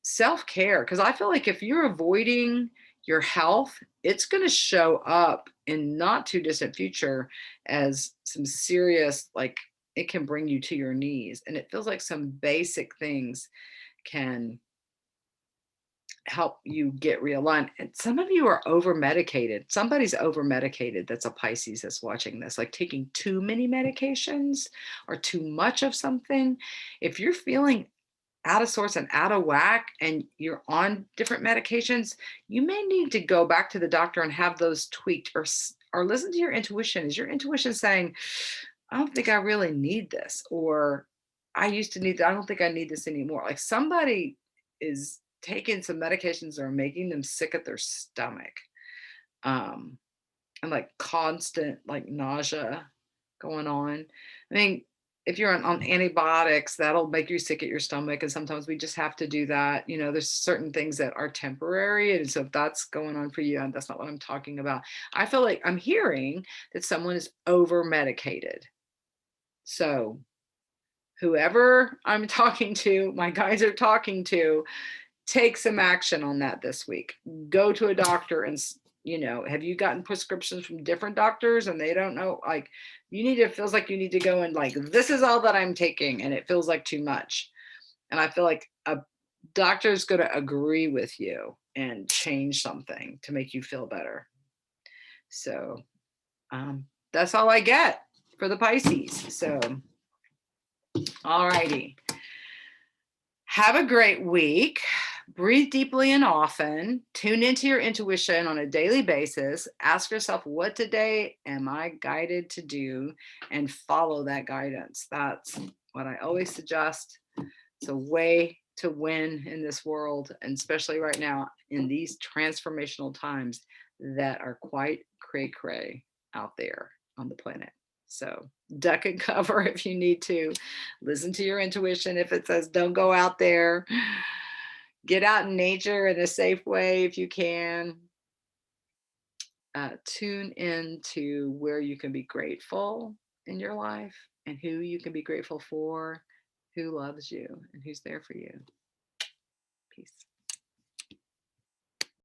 self-care, because I feel like if you're avoiding your health, it's going to show up in not too distant future as some serious, like it can bring you to your knees. And it feels like some basic things can help you get realigned. And some of you are over medicated. Somebody's over medicated that's a Pisces that's watching this, like taking too many medications or too much of something. If you're feeling out of sorts and out of whack and you're on different medications, you may need to go back to the doctor and have those tweaked, or listen to your intuition. Is your intuition saying, I don't think I really need this, or I used to need that, I don't think I need this anymore? Like somebody is taking some medications that are making them sick at their stomach, um and like constant like nausea going on. I mean, if you're on antibiotics, that'll make you sick at your stomach. And sometimes we just have to do that. You know, there's certain things that are temporary. And so if that's going on for you, and that's not what I'm talking about. I feel like I'm hearing that someone is over medicated. So whoever I'm talking to, my guys are talking to, take some action on that this week. Go to a doctor and, you know, have you gotten prescriptions from different doctors and they don't know? Like, you need to, it feels like you need to go and like, this is all that I'm taking, and it feels like too much. And I feel like a doctor is going to agree with you and change something to make you feel better. So that's all I get for the Pisces. So, all righty. Have a great week. Breathe deeply and often. Tune into your intuition on a daily basis. Ask yourself, what today am I guided to do? And follow that guidance. That's what I always suggest. It's a way to win in this world, and especially right now in these transformational times that are quite cray-cray out there on the planet. So duck and cover if you need to. Listen to your intuition if it says don't go out there. Get out in nature in a safe way if you can. Tune in to where you can be grateful in your life and who you can be grateful for, who loves you and who's there for you. Peace.